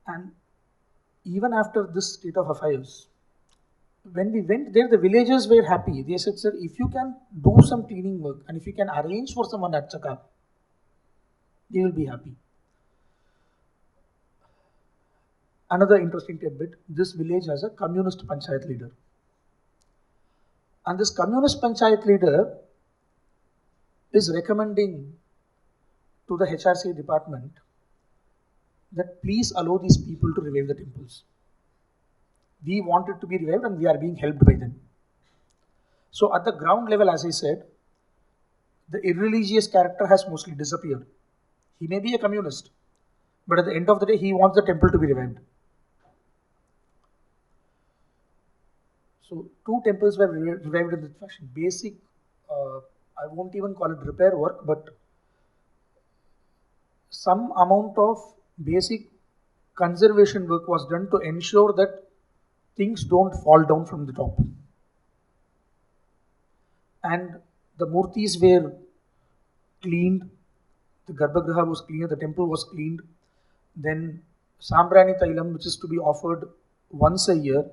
And even after this state of affairs, when we went there, the villagers were happy. They said, sir, if you can do some cleaning work and if you can arrange for someone at Chaka, they will be happy. Another interesting tidbit, this village has a communist panchayat leader. And this communist panchayat leader is recommending to the HRC department that please allow these people to revive the temples. We want it to be revived and we are being helped by them. So at the ground level, as I said, the irreligious character has mostly disappeared. He may be a communist, but at the end of the day, he wants the temple to be revived. So 2 temples were revived in that fashion. Basic, I won't even call it repair work, but some amount of basic conservation work was done to ensure that things don't fall down from the top. And the murtis were cleaned, the Garbhagriha was cleaned, the temple was cleaned. Then Sambrani Tailam, which is to be offered once a year,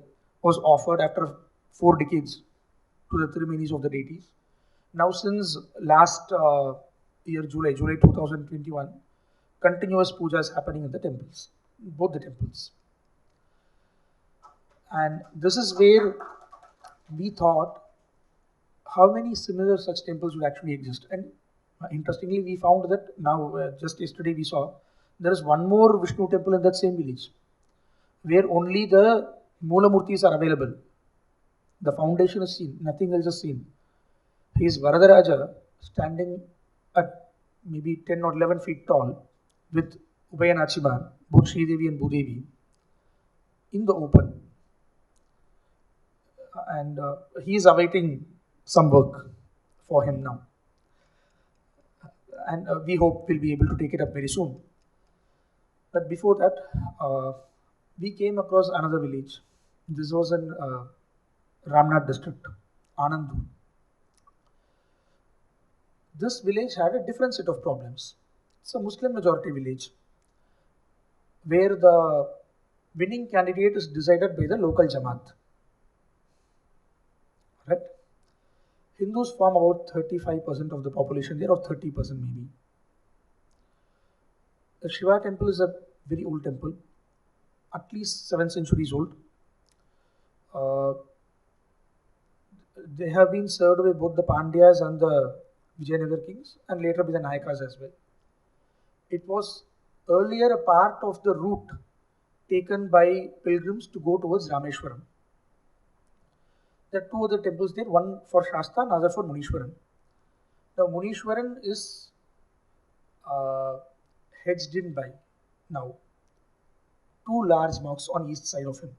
was offered after 4 decades to the Tirumenis of the deities. Now since last year, July 2021, continuous puja is happening in the temples, both the temples. And this is where we thought how many similar such temples would actually exist. And interestingly, we found that now, just yesterday we saw, there is one more Vishnu temple in that same village, where only the Moola Murtis are available. The foundation is seen, nothing else is seen. He is Varadaraja, standing at maybe 10 or 11 feet tall, with Ubayanachimar, both Sridevi and Bhudevi, in the open. And he is awaiting some work for him now. And we hope we'll be able to take it up very soon. But before that, we came across another village. This was in Ramnath district, Anandur. This village had a different set of problems. It's a Muslim majority village where the winning candidate is decided by the local Jamaat. Right? Hindus form about 35% of the population there, or 30% maybe. The Shiva temple is a very old temple, at least 7 centuries old. Uh, they have been served by both the Pandyas and the Vijayanagar kings, and later by the Nayakas as well. It was earlier a part of the route taken by pilgrims to go towards Rameshwaram. There are two other temples there, one for Shasta, another for Munishwaran. Now, Munishwaran is uh, hedged in by now two large mosques on east side of him.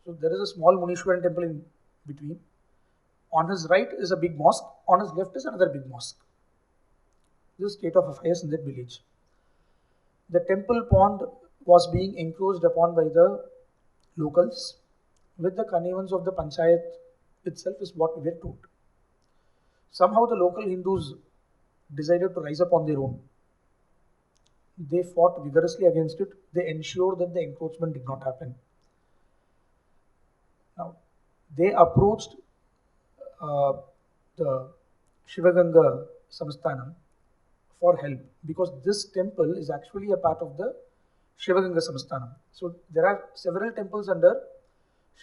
So there is a small Munishwaran temple in between. On his right is a big mosque, on his left is another big mosque. This is state of affairs in that village. The temple pond was being encroached upon by the locals with the connivance of the panchayat itself, is what we were told. Somehow the local Hindus decided to rise up on their own. They fought vigorously against it. They ensured that the encroachment did not happen. Now, they approached the Shivaganga Samasthanam for help, because this temple is actually a part of the Shivaganga Samasthanam. So there are several temples under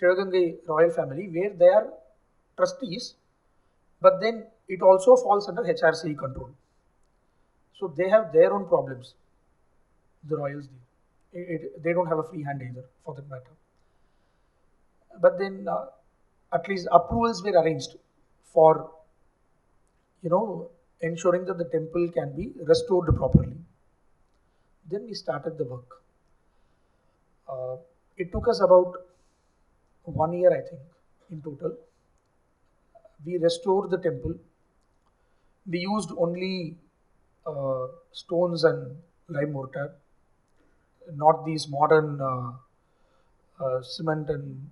Shivaganga royal family where they are trustees, but then it also falls under HRCE control. So they have their own problems, the royals do. They don't have a free hand either, for that matter. But then at least approvals were arranged for, ensuring that the temple can be restored properly. Then we started the work. It took us about 1 year, I think, in total. We restored the temple. We used only stones and lime mortar, not these modern cement and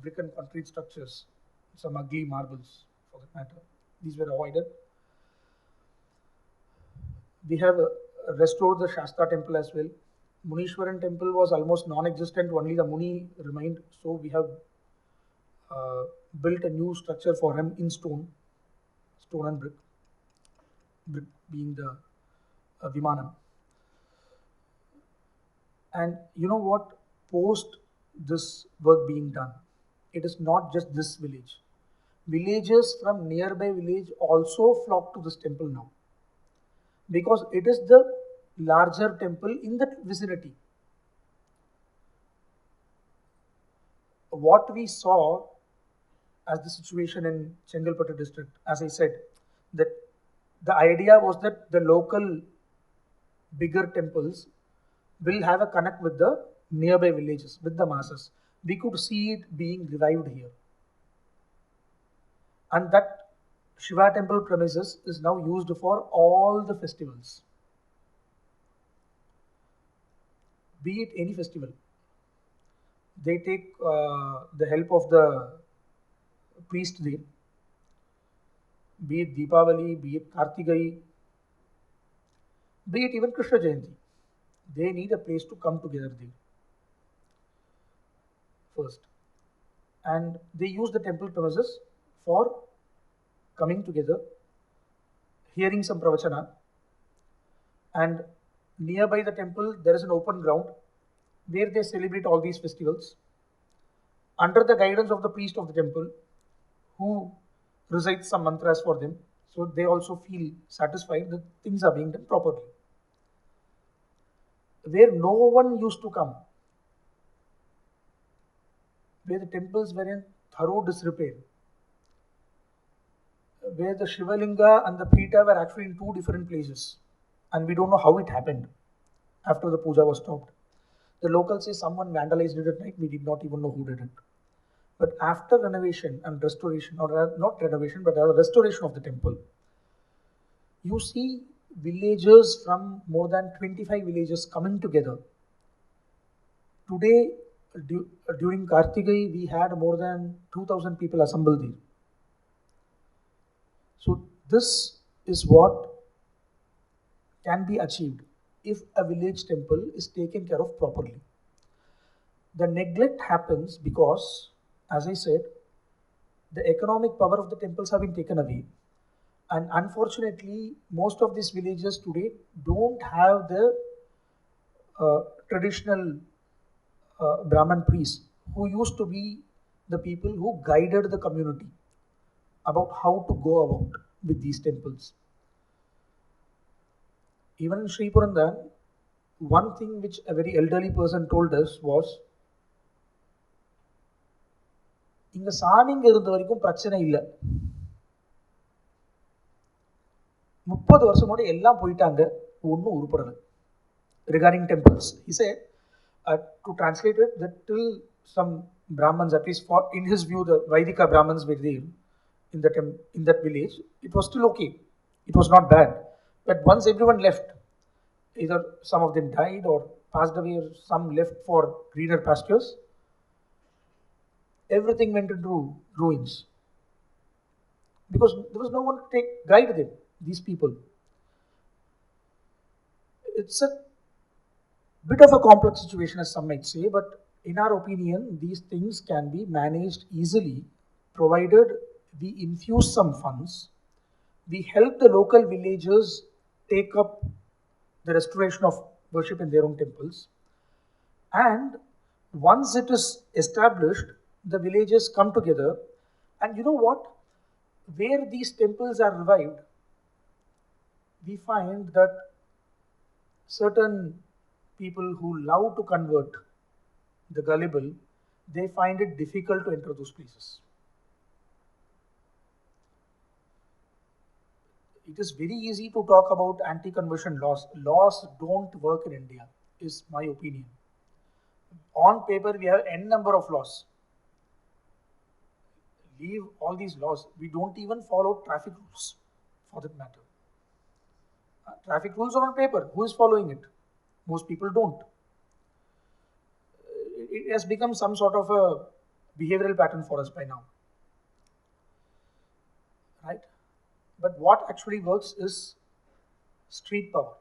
brick and concrete structures, some ugly marbles for that matter. These were avoided. We have restored the Shasta temple as well. Munishwaran temple was almost non-existent, only the Muni remained. So we have built a new structure for him in stone and brick being the Vimanam. And you know what? Post this work being done, it is not just this village. Villages from nearby village also flock to this temple now, because it is the larger temple in that vicinity. What we saw as the situation in Chengalpattu district, as I said, that the idea was that the local bigger temples will have a connect with the nearby villages, with the masses. We could see it being revived here. And that Shiva temple premises is now used for all the festivals. Be it any festival, they take the help of the priest there. Be it Deepavali, be it Kartigai, be it even Krishna Jayanti. They need a place to come together there first. And they use the temple premises for coming together, hearing some pravachana. And nearby the temple, there is an open ground where they celebrate all these festivals under the guidance of the priest of the temple, who recites some mantras for them. So they also feel satisfied that things are being done properly. Where no one used to come, where the temples were in thorough disrepair, where the Shivalinga and the Pita were actually in two different places, and we don't know how it happened after the puja was stopped. The locals say someone vandalized it at night, we did not even know who did it. But after renovation and restoration, or not renovation, but restoration of the temple, you see villagers from more than 25 villages coming together. Today, during Kartigai, we had more than 2,000 people assembled there. So this is what can be achieved if a village temple is taken care of properly. The neglect happens because, as I said, the economic power of the temples have been taken away. And unfortunately, most of these villages today don't have the traditional Brahman priests who used to be the people who guided the community about how to go about with these temples. Even in Sri Purandan, one thing which a very elderly person told us was, இங்க சாமிங்க இருந்த வரைக்கும் பிரச்சனை இல்லை, 30 வருஷமோட எல்லாம் போயிட்டாங்க, ஒன்றும் உருப்படலை. Regarding temples, he said, to translate it, that till some Brahmins, at least for in his view, the Vaidika Brahmins were there in that village, it was still okay. It was not bad. But once everyone left, either some of them died or passed away, or some left for greener pastures, everything went into ruins. Because there was no one to guide them, these people. It's a bit of a complex situation, as some might say, but in our opinion, these things can be managed easily, provided we infuse some funds, we help the local villagers take up the restoration of worship in their own temples, and once it is established, the villagers come together, and you know what? Where these temples are revived, we find that certain people who love to convert the gullible, they find it difficult to enter those places. It is very easy to talk about anti-conversion laws. Laws don't work in India, is my opinion. On paper, we have n number of laws. Leave all these laws. We don't even follow traffic rules, for that matter. Traffic rules are on paper. Who is following it? Most people don't. It has become some sort of a behavioral pattern for us by now. Right? But what actually works is street power.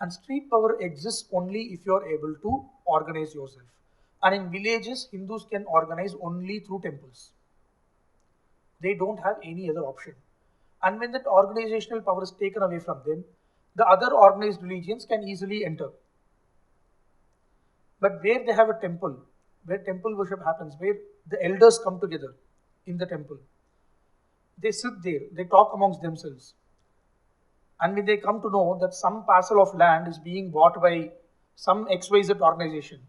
And street power exists only if you are able to organize yourself. And in villages, Hindus can organize only through temples. They don't have any other option. And when that organizational power is taken away from them, the other organized religions can easily enter. But where they have a temple, where temple worship happens, where the elders come together in the temple, they sit there, they talk amongst themselves. And when they come to know that some parcel of land is being bought by some XYZ organization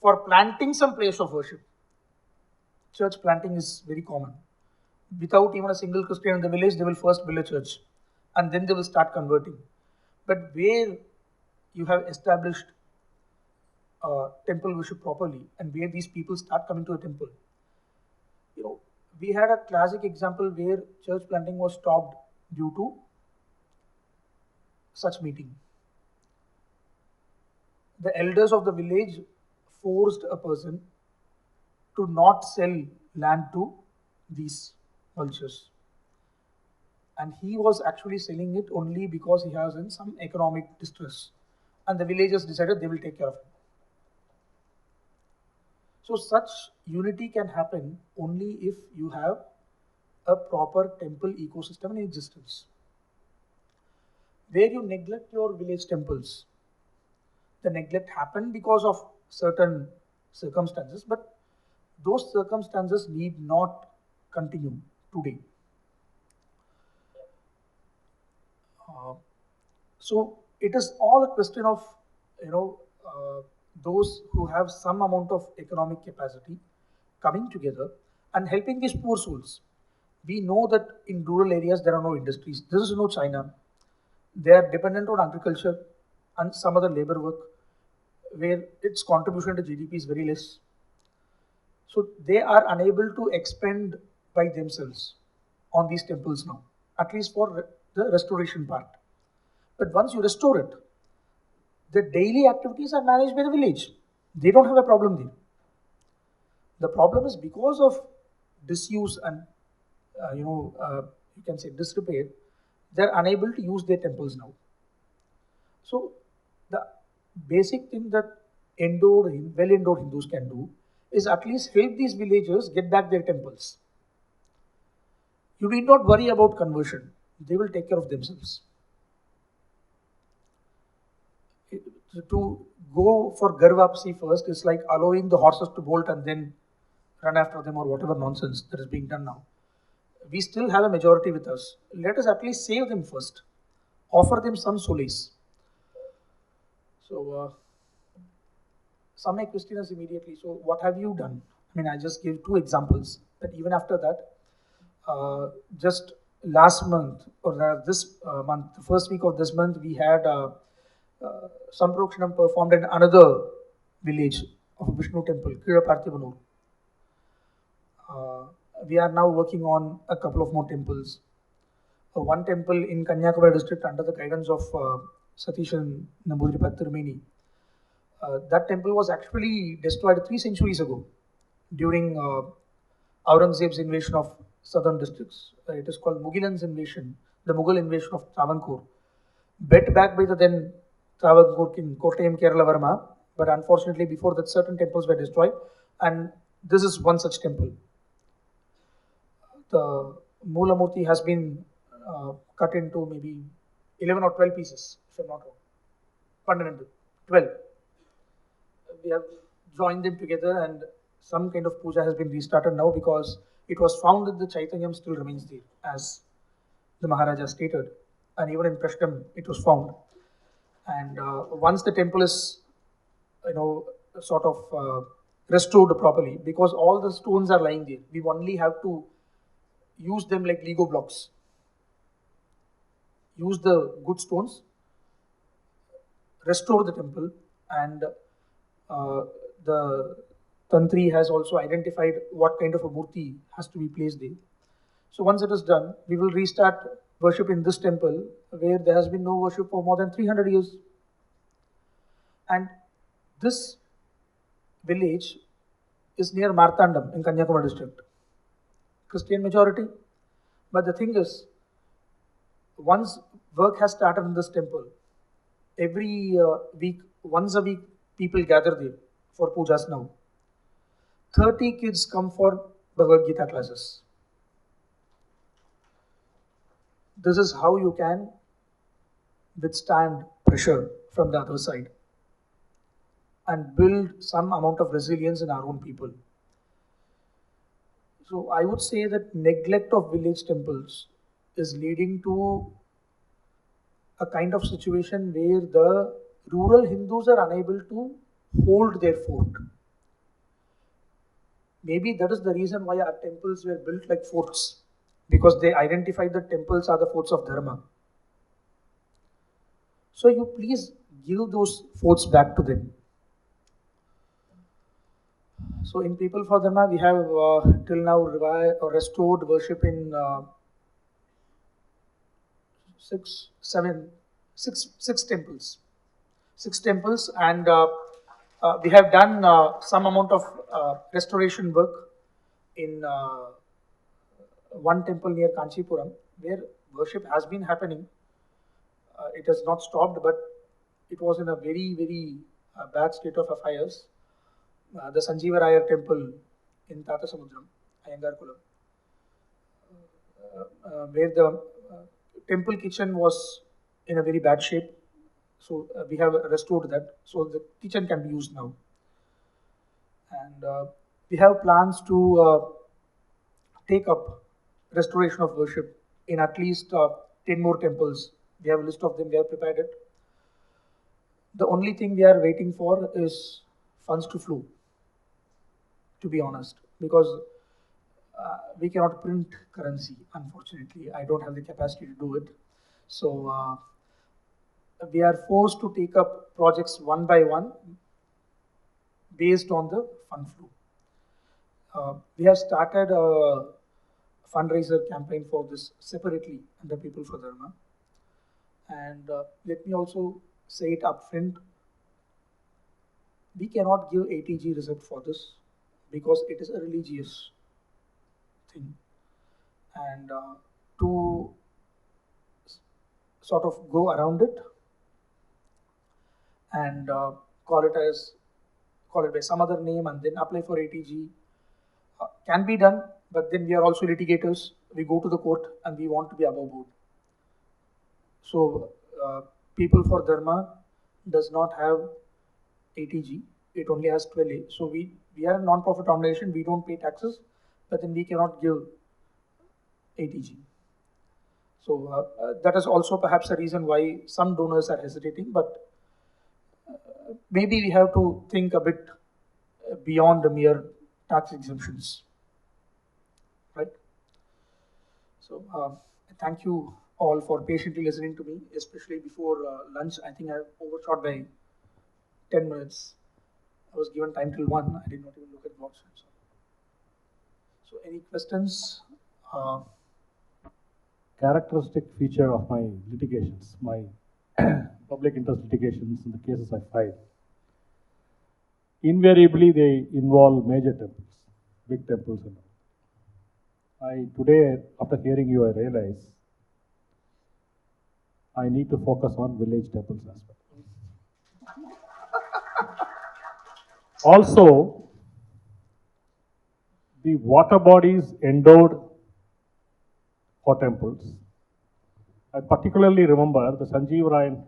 for planting some place of worship, church planting is very common. Without even a single Christian in the village, they will first build a church and then they will start converting. But where you have established temple worship properly and where these people start coming to a temple, we had a classic example where church planting was stopped due to such meeting. The elders of the village forced a person to not sell land to these vultures. And he was actually selling it only because he was in some economic distress. And the villagers decided they will take care of him. So such unity can happen only if you have a proper temple ecosystem in existence. Where you neglect your village temples, the neglect happened because of certain circumstances, but those circumstances need not continue today. So it is all a question of, those who have some amount of economic capacity coming together and helping these poor souls. We know that in rural areas there are no industries. This is no China. They are dependent on agriculture and some other labor work where its contribution to GDP is very less. So they are unable to expend by themselves on these temples now, at least for the restoration part. But once you restore it, the daily activities are managed by the village. They don't have a problem there. The problem is because of disuse and, you can say disrepair, they're unable to use their temples now. So the basic thing that well-endowed Hindus can do is at least help these villagers get back their temples. You need not worry about conversion. They will take care of themselves. To go for Garvapsi first is like allowing the horses to bolt and then run after them or whatever nonsense that is being done now. We still have a majority with us. Let us at least save them first. Offer them some solace. So, some may question us immediately. So, what have you done? I mean, I just gave two examples. But even after that, just last month or this month, the first week of this month, we had Samprokshanam performed in another village of Vishnu temple, Kiraparthivanur. We are now working on a couple of more temples. One temple in Kanyakumari district under the guidance of Satishan Nambudiripat Tirumeni. That temple was actually destroyed 3 centuries ago during Aurangzeb's invasion of southern districts. It is called Mughals invasion, the Mughal invasion of Travancore. Bet back by the then Travancore king Kottayam Kerala Varma, but unfortunately before that certain temples were destroyed, and this is one such temple. The Moola Murti has been cut into maybe 11 or 12 pieces, if I'm not wrong. 12. We have joined them together and some kind of puja has been restarted now because it was found that the Chaitanyam still remains there, as the Maharaja stated, and even in Prashtam it was found. And once the temple is, sort of restored properly, because all the stones are lying there, we only have to use them like Lego blocks. Use the good stones, restore the temple, and the Tantri has also identified what kind of a murti has to be placed there. So once it is done, we will restart worship in this temple where there has been no worship for more than 300 years. And this village is near Martandam in Kanyakumari district. Christian majority. But the thing is, once work has started in this temple, every week, once a week, people gather there for pujas now. 30 kids come for Bhagavad Gita classes. This is how you can withstand pressure from the other side and build some amount of resilience in our own people. So I would say that neglect of village temples is leading to a kind of situation where the rural Hindus are unable to hold their fort. Maybe that is the reason why our temples were built like forts, because they identified that temples are the forts of Dharma. So you please give those forts back to them. So in People for Dharma, we have till now restored worship in six temples. 6 temples, and we have done some amount of restoration work in one temple near Kanchipuram, where worship has been happening. It has not stopped, but it was in a very, very bad state of affairs. The Sanjeevaraya temple in Tata Samudram, Ayangar Kulam, where the temple kitchen was in a very bad shape. So we have restored that, so the kitchen can be used now. And we have plans to take up restoration of worship in at least 10 more temples. We have a list of them, we have prepared it. The only thing we are waiting for is funds to flow, to be honest, because we cannot print currency, unfortunately. I don't have the capacity to do it. So we are forced to take up projects one by one based on the fund flow. We have started a fundraiser campaign for this separately under People for Dharma. And let me also say it upfront, we cannot give ATG receipt for this because it is a religious thing. And to sort of go around it and call call it by some other name and then apply for ATG. Can be done, but then we are also litigators. We go to the court and we want to be above board. So, People for Dharma does not have ATG. It only has 12A. So we are a non-profit organization. We don't pay taxes, but then we cannot give ATG. So that is also perhaps a reason why some donors are hesitating. But maybe we have to think a bit beyond the mere tax exemptions, right? So thank you all for patiently listening to me, especially before lunch. I think I overshot by 10 minutes. I was given time till 1. I did not even look at watch. So any questions? Characteristic feature of my litigations, my public interest litigations in the cases I file, invariably they involve major temples, big temples and all. Today, after hearing you, I realize I need to focus on village temples as well. Also, the water bodies endowed for temples. I particularly remember the Sanjeev Rayan.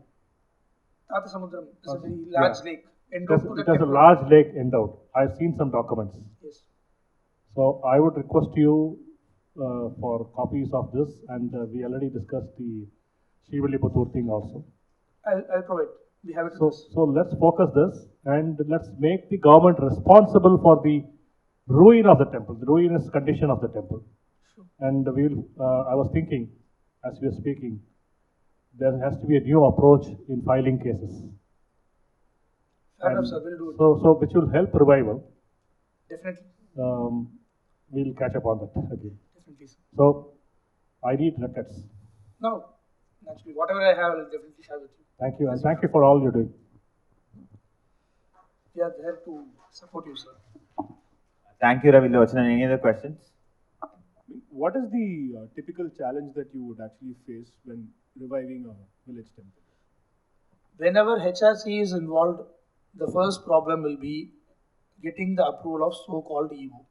Tathasamudram is a very large lake. It has a large lake endowed. I've seen some documents. Yes. So I would request you for copies of this, and we already discussed the Shivaliputur thing also. I'll provide. We have it. So let's focus this and let's make the government responsible for the ruin of the temple, the ruinous condition of the temple. Sure. And I was thinking, as we are speaking, there has to be a new approach in filing cases. Fair enough, sir. We'll do it. So which will help revival. Definitely. We'll catch up on that again. Definitely, sir. So I need records. No, naturally, whatever I have, I'll definitely share with you. Thank you, and thank you for all you're doing. We are there to support you, sir. Thank you, Ravi Lochana. Any other questions? What is the typical challenge that you would actually face when reviving a village temple? Whenever HRC is involved, the first problem will be getting the approval of so-called EO.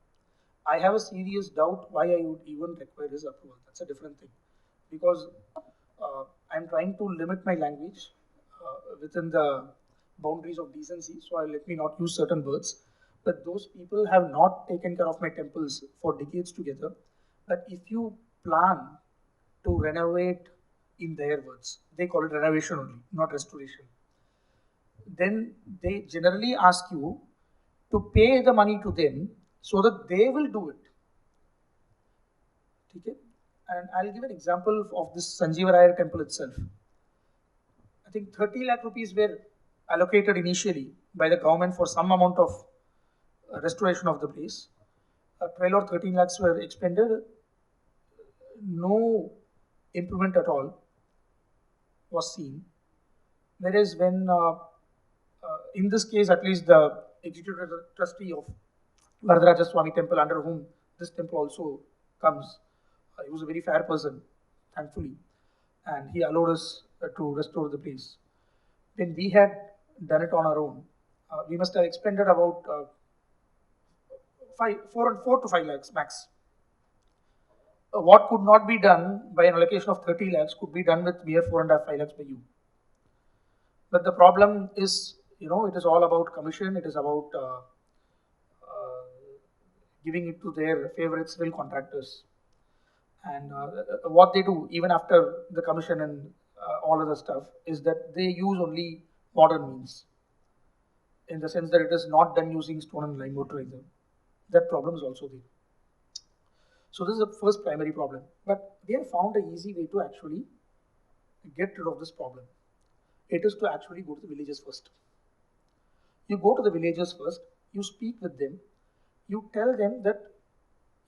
I have a serious doubt why I would even require his approval. That's a different thing. Because I'm trying to limit my language within the boundaries of decency, so let me not use certain words. But those people have not taken care of my temples for decades together. But if you plan to renovate, in their words, they call it renovation only, not restoration, then they generally ask you to pay the money to them so that they will do it. Okay? And I'll give an example of this Sanjeev Raya temple itself. I think 30 lakh rupees were allocated initially by the government for some amount of restoration of the place. 12 or 13 lakhs were expended. No improvement at all was seen. Whereas when, in this case, at least the executive trustee of Varadaraja Swami temple, under whom this temple also comes, he was a very fair person, thankfully, and he allowed us to restore the place. When we had done it on our own, we must have expended about 4 to 5 lakhs max. What could not be done by an allocation of 30 lakhs could be done with mere 4.5 5 lakhs by you. But the problem is, it is all about commission. It is about giving it to their favorite civil contractors. And what they do, even after the commission and all other stuff, is that they use only modern means, in the sense that it is not done using stone and lime mortar either. That problem is also there. So this is the first primary problem. But we have found an easy way to actually get rid of this problem. It is to actually go to the villages first. You go to the villages first, you speak with them, you tell them that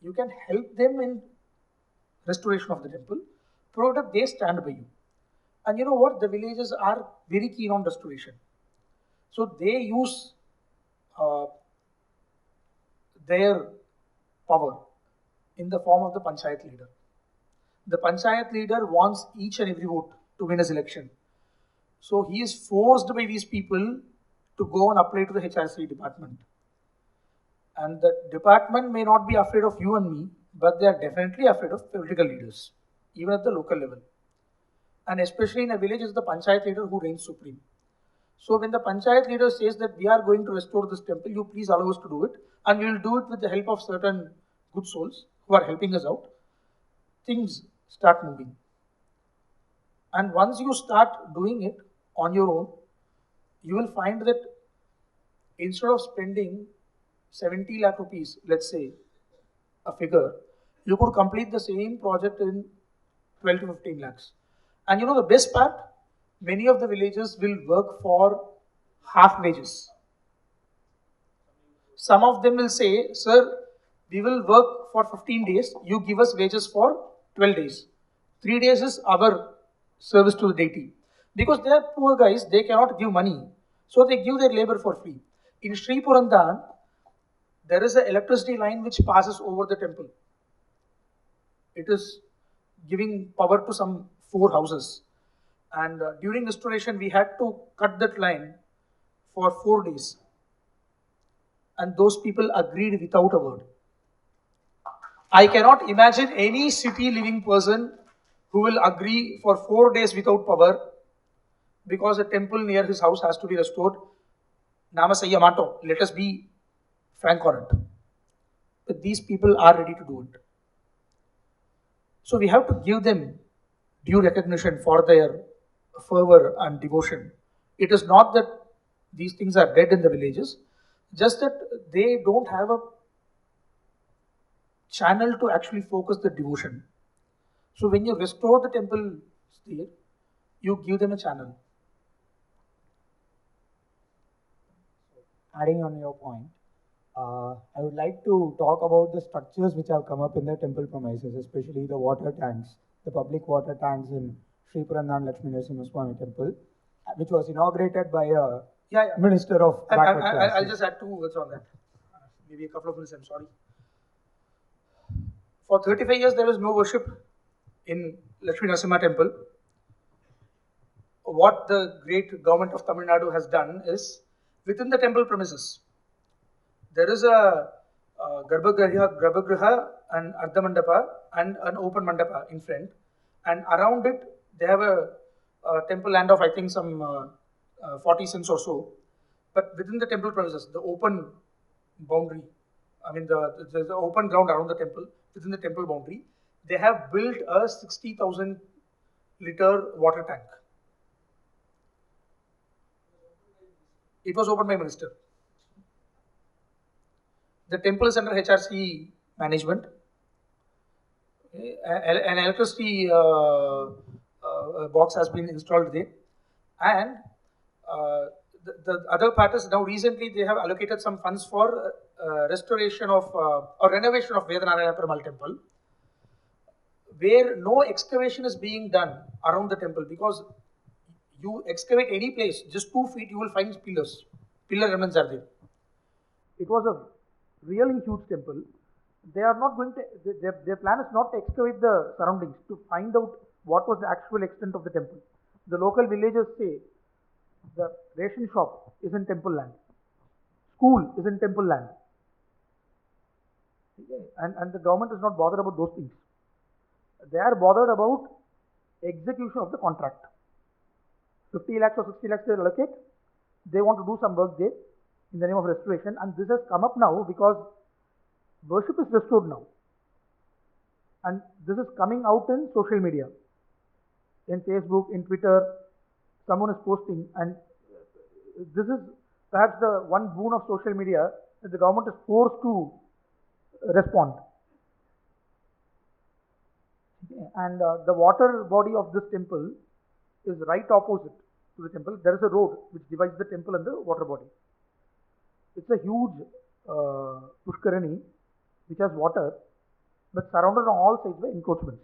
you can help them in restoration of the temple, provided they stand by you. And you know what? The villagers are very keen on restoration. So they use their power in the form of the panchayat leader. The panchayat leader wants each and every vote to win his election. So he is forced by these people to go and apply to the HRC department. And the department may not be afraid of you and me, but they are definitely afraid of political leaders, even at the local level. And especially in a village, it's the panchayat leader who reigns supreme. So when the panchayat leader says that we are going to restore this temple, you please allow us to do it, and we will do it with the help of certain good souls who are helping us out, things start moving. And once you start doing it on your own, you will find that instead of spending 70 lakh rupees, let's say, a figure, you could complete the same project in 12 to 15 lakhs. And you know the best part? Many of the villages will work for half wages. Some of them will say, sir, we will work for 15 days, you give us wages for 12 days. 3 days is our service to the deity. Because they are poor guys, they cannot give money. So they give their labor for free. In Sri Purandan, there is an electricity line which passes over the temple. It is giving power to some 4 houses. And during restoration, we had to cut that line for 4 days. And those people agreed without a word. I cannot imagine any city living person who will agree for 4 days without power because a temple near his house has to be restored. Namasaya Mato, let us be frank on it. But these people are ready to do it. So we have to give them due recognition for their fervor and devotion. It is not that these things are dead in the villages, just that they don't have a channel to actually focus the devotion. So when you restore the temple there, you give them a channel. Adding on your point, I would like to talk about the structures which have come up in the temple premises, especially the water tanks, the public water tanks in Sri Purandan Lakshmi Narasimha Swami temple, which was inaugurated by a minister of backward classes. I'll just add 2 words on that. Maybe a couple of minutes, I'm sorry. For 35 years, there was no worship in Lakshmi Narasimha temple. What the great government of Tamil Nadu has done is, within the temple premises, there is a Garbhagriha and Ardha Mandapa and an open Mandapa in front. And around it, they have a temple land of, I think, some 40 cents or so. But within the temple premises, the open boundary, I mean, there's the open ground around the temple, within the temple boundary, they have built a 60,000 liter water tank. It was opened by minister. The temple is under HRC management. An electricity box has been installed there. And the other part is, now recently they have allocated some funds for restoration of or renovation of Vedanarayana Perumal temple, where no excavation is being done around the temple, because you excavate any place, just 2 feet, you will find pillars. Pillar remnants are there. It was a really huge temple. They are not going to, their plan is not to excavate the surroundings to find out what was the actual extent of the temple. The local villagers say the ration shop is in temple land, school is in temple land. And the government is not bothered about those things. They are bothered about execution of the contract. 50 lakhs or 60 lakhs they allocate. They want to do some work there in the name of restoration, and this has come up now because worship is restored now. And this is coming out in social media, in Facebook, in Twitter. Someone is posting, and this is perhaps the one boon of social media, that the government is forced to respond. And the water body of this temple is right opposite to the temple. There is a road which divides the temple and the water body. It's a huge Pushkarani which has water, but surrounded on all sides by encroachments.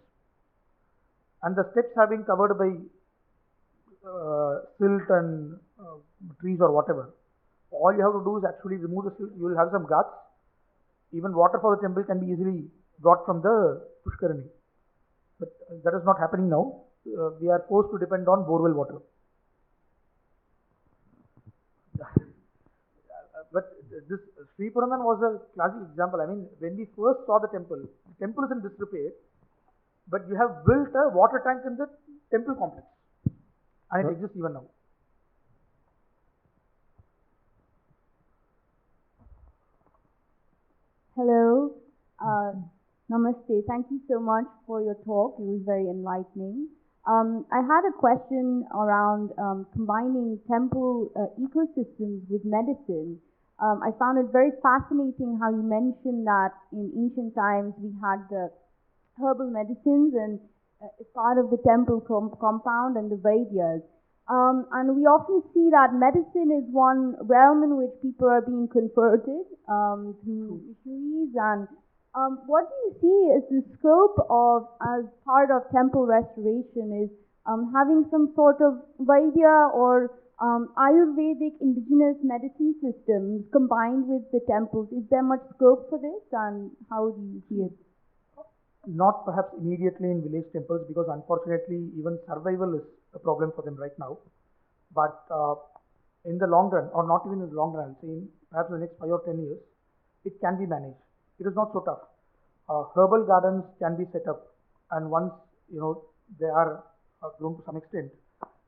And the steps have been covered by silt and trees or whatever. All you have to do is actually remove the silt. You will have some ghats. Even water for the temple can be easily brought from the Pushkarani. But that is not happening now. We are forced to depend on borewell water. this Sri Purandan was a classic example. I mean, when we first saw the temple is in disrepair, but you have built a water tank in the temple complex, and it exists even now. Hello, namaste. Thank you so much for your talk. It was very enlightening. I had a question around combining temple ecosystems with medicine. I found it very fascinating how you mentioned that in ancient times we had the herbal medicines and as part of the temple compound and the Vedyas. And we often see that medicine is one realm in which people are being converted through missionaries. And what do you see as the scope of, as part of temple restoration, is having some sort of Vaidya or Ayurvedic indigenous medicine systems combined with the temples? Is there much scope for this, and how do you see it? Not perhaps immediately in village temples, because unfortunately even survival is a problem for them right now. But in the long run, or not even in the long run, say perhaps in the next 5 or 10 years, it can be managed. It is not so tough. Herbal gardens can be set up, and once they are grown to some extent,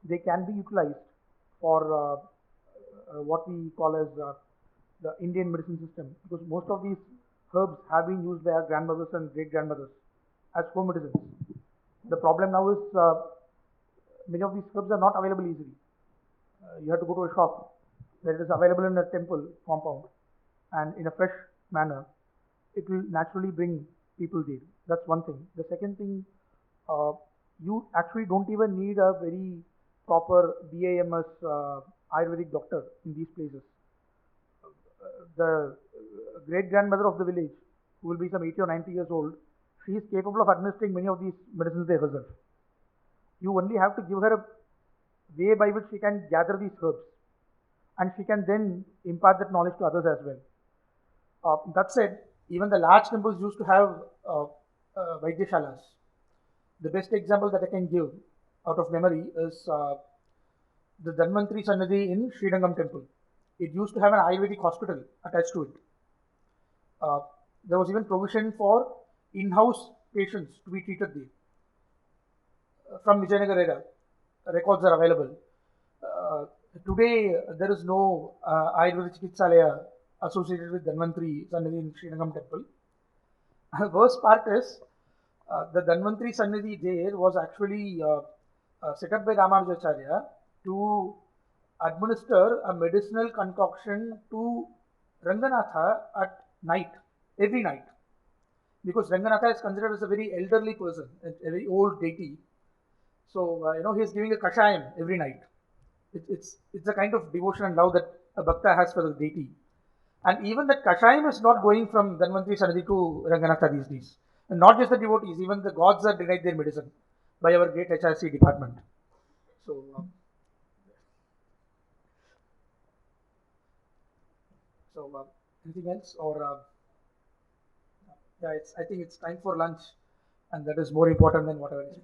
they can be utilized for what we call as the Indian medicine system, because most of these herbs have been used by our grandmothers and great grandmothers as home medicines. The problem now is many of these herbs are not available easily. You have to go to a shop where it is available in a temple compound, and in a fresh manner, it will naturally bring people there. That's one thing. The second thing, you actually don't even need a very proper BAMS Ayurvedic doctor in these places. The great grandmother of the village, who will be some 80 or 90 years old, she is capable of administering many of these medicines by herself. You only have to give her a way by which she can gather these herbs, and she can then impart that knowledge to others as well. That said, even the large temples used to have Vaidyashalas. The best example that I can give out of memory is the Dhanvantri Sannidhi in Srirangam temple. It used to have an Ayurvedic hospital attached to it. There was even provision for in-house patients to be treated there. From Vijayanagar era, records are available. Today, there is no Ayurvedic Chikitsalaya associated with Dhanvantri Sannidhi in Srirangam temple. The worst part is, the Dhanvantri Sannidhi there was actually set up by Ramanujacharya to administer a medicinal concoction to Ranganatha at night, every night. Because Ranganatha is considered as a very elderly person, a very old deity. So, he is giving a kashayam every night. It's a kind of devotion and love that a bhakta has for the deity. And even that kashayam is not going from Dhanvantri Sannidhi to Ranganatha these days. And not just the devotees, even the gods are denied their medicine by our great HRC department. So, anything else? Or I think it's time for lunch, and that is more important than whatever is.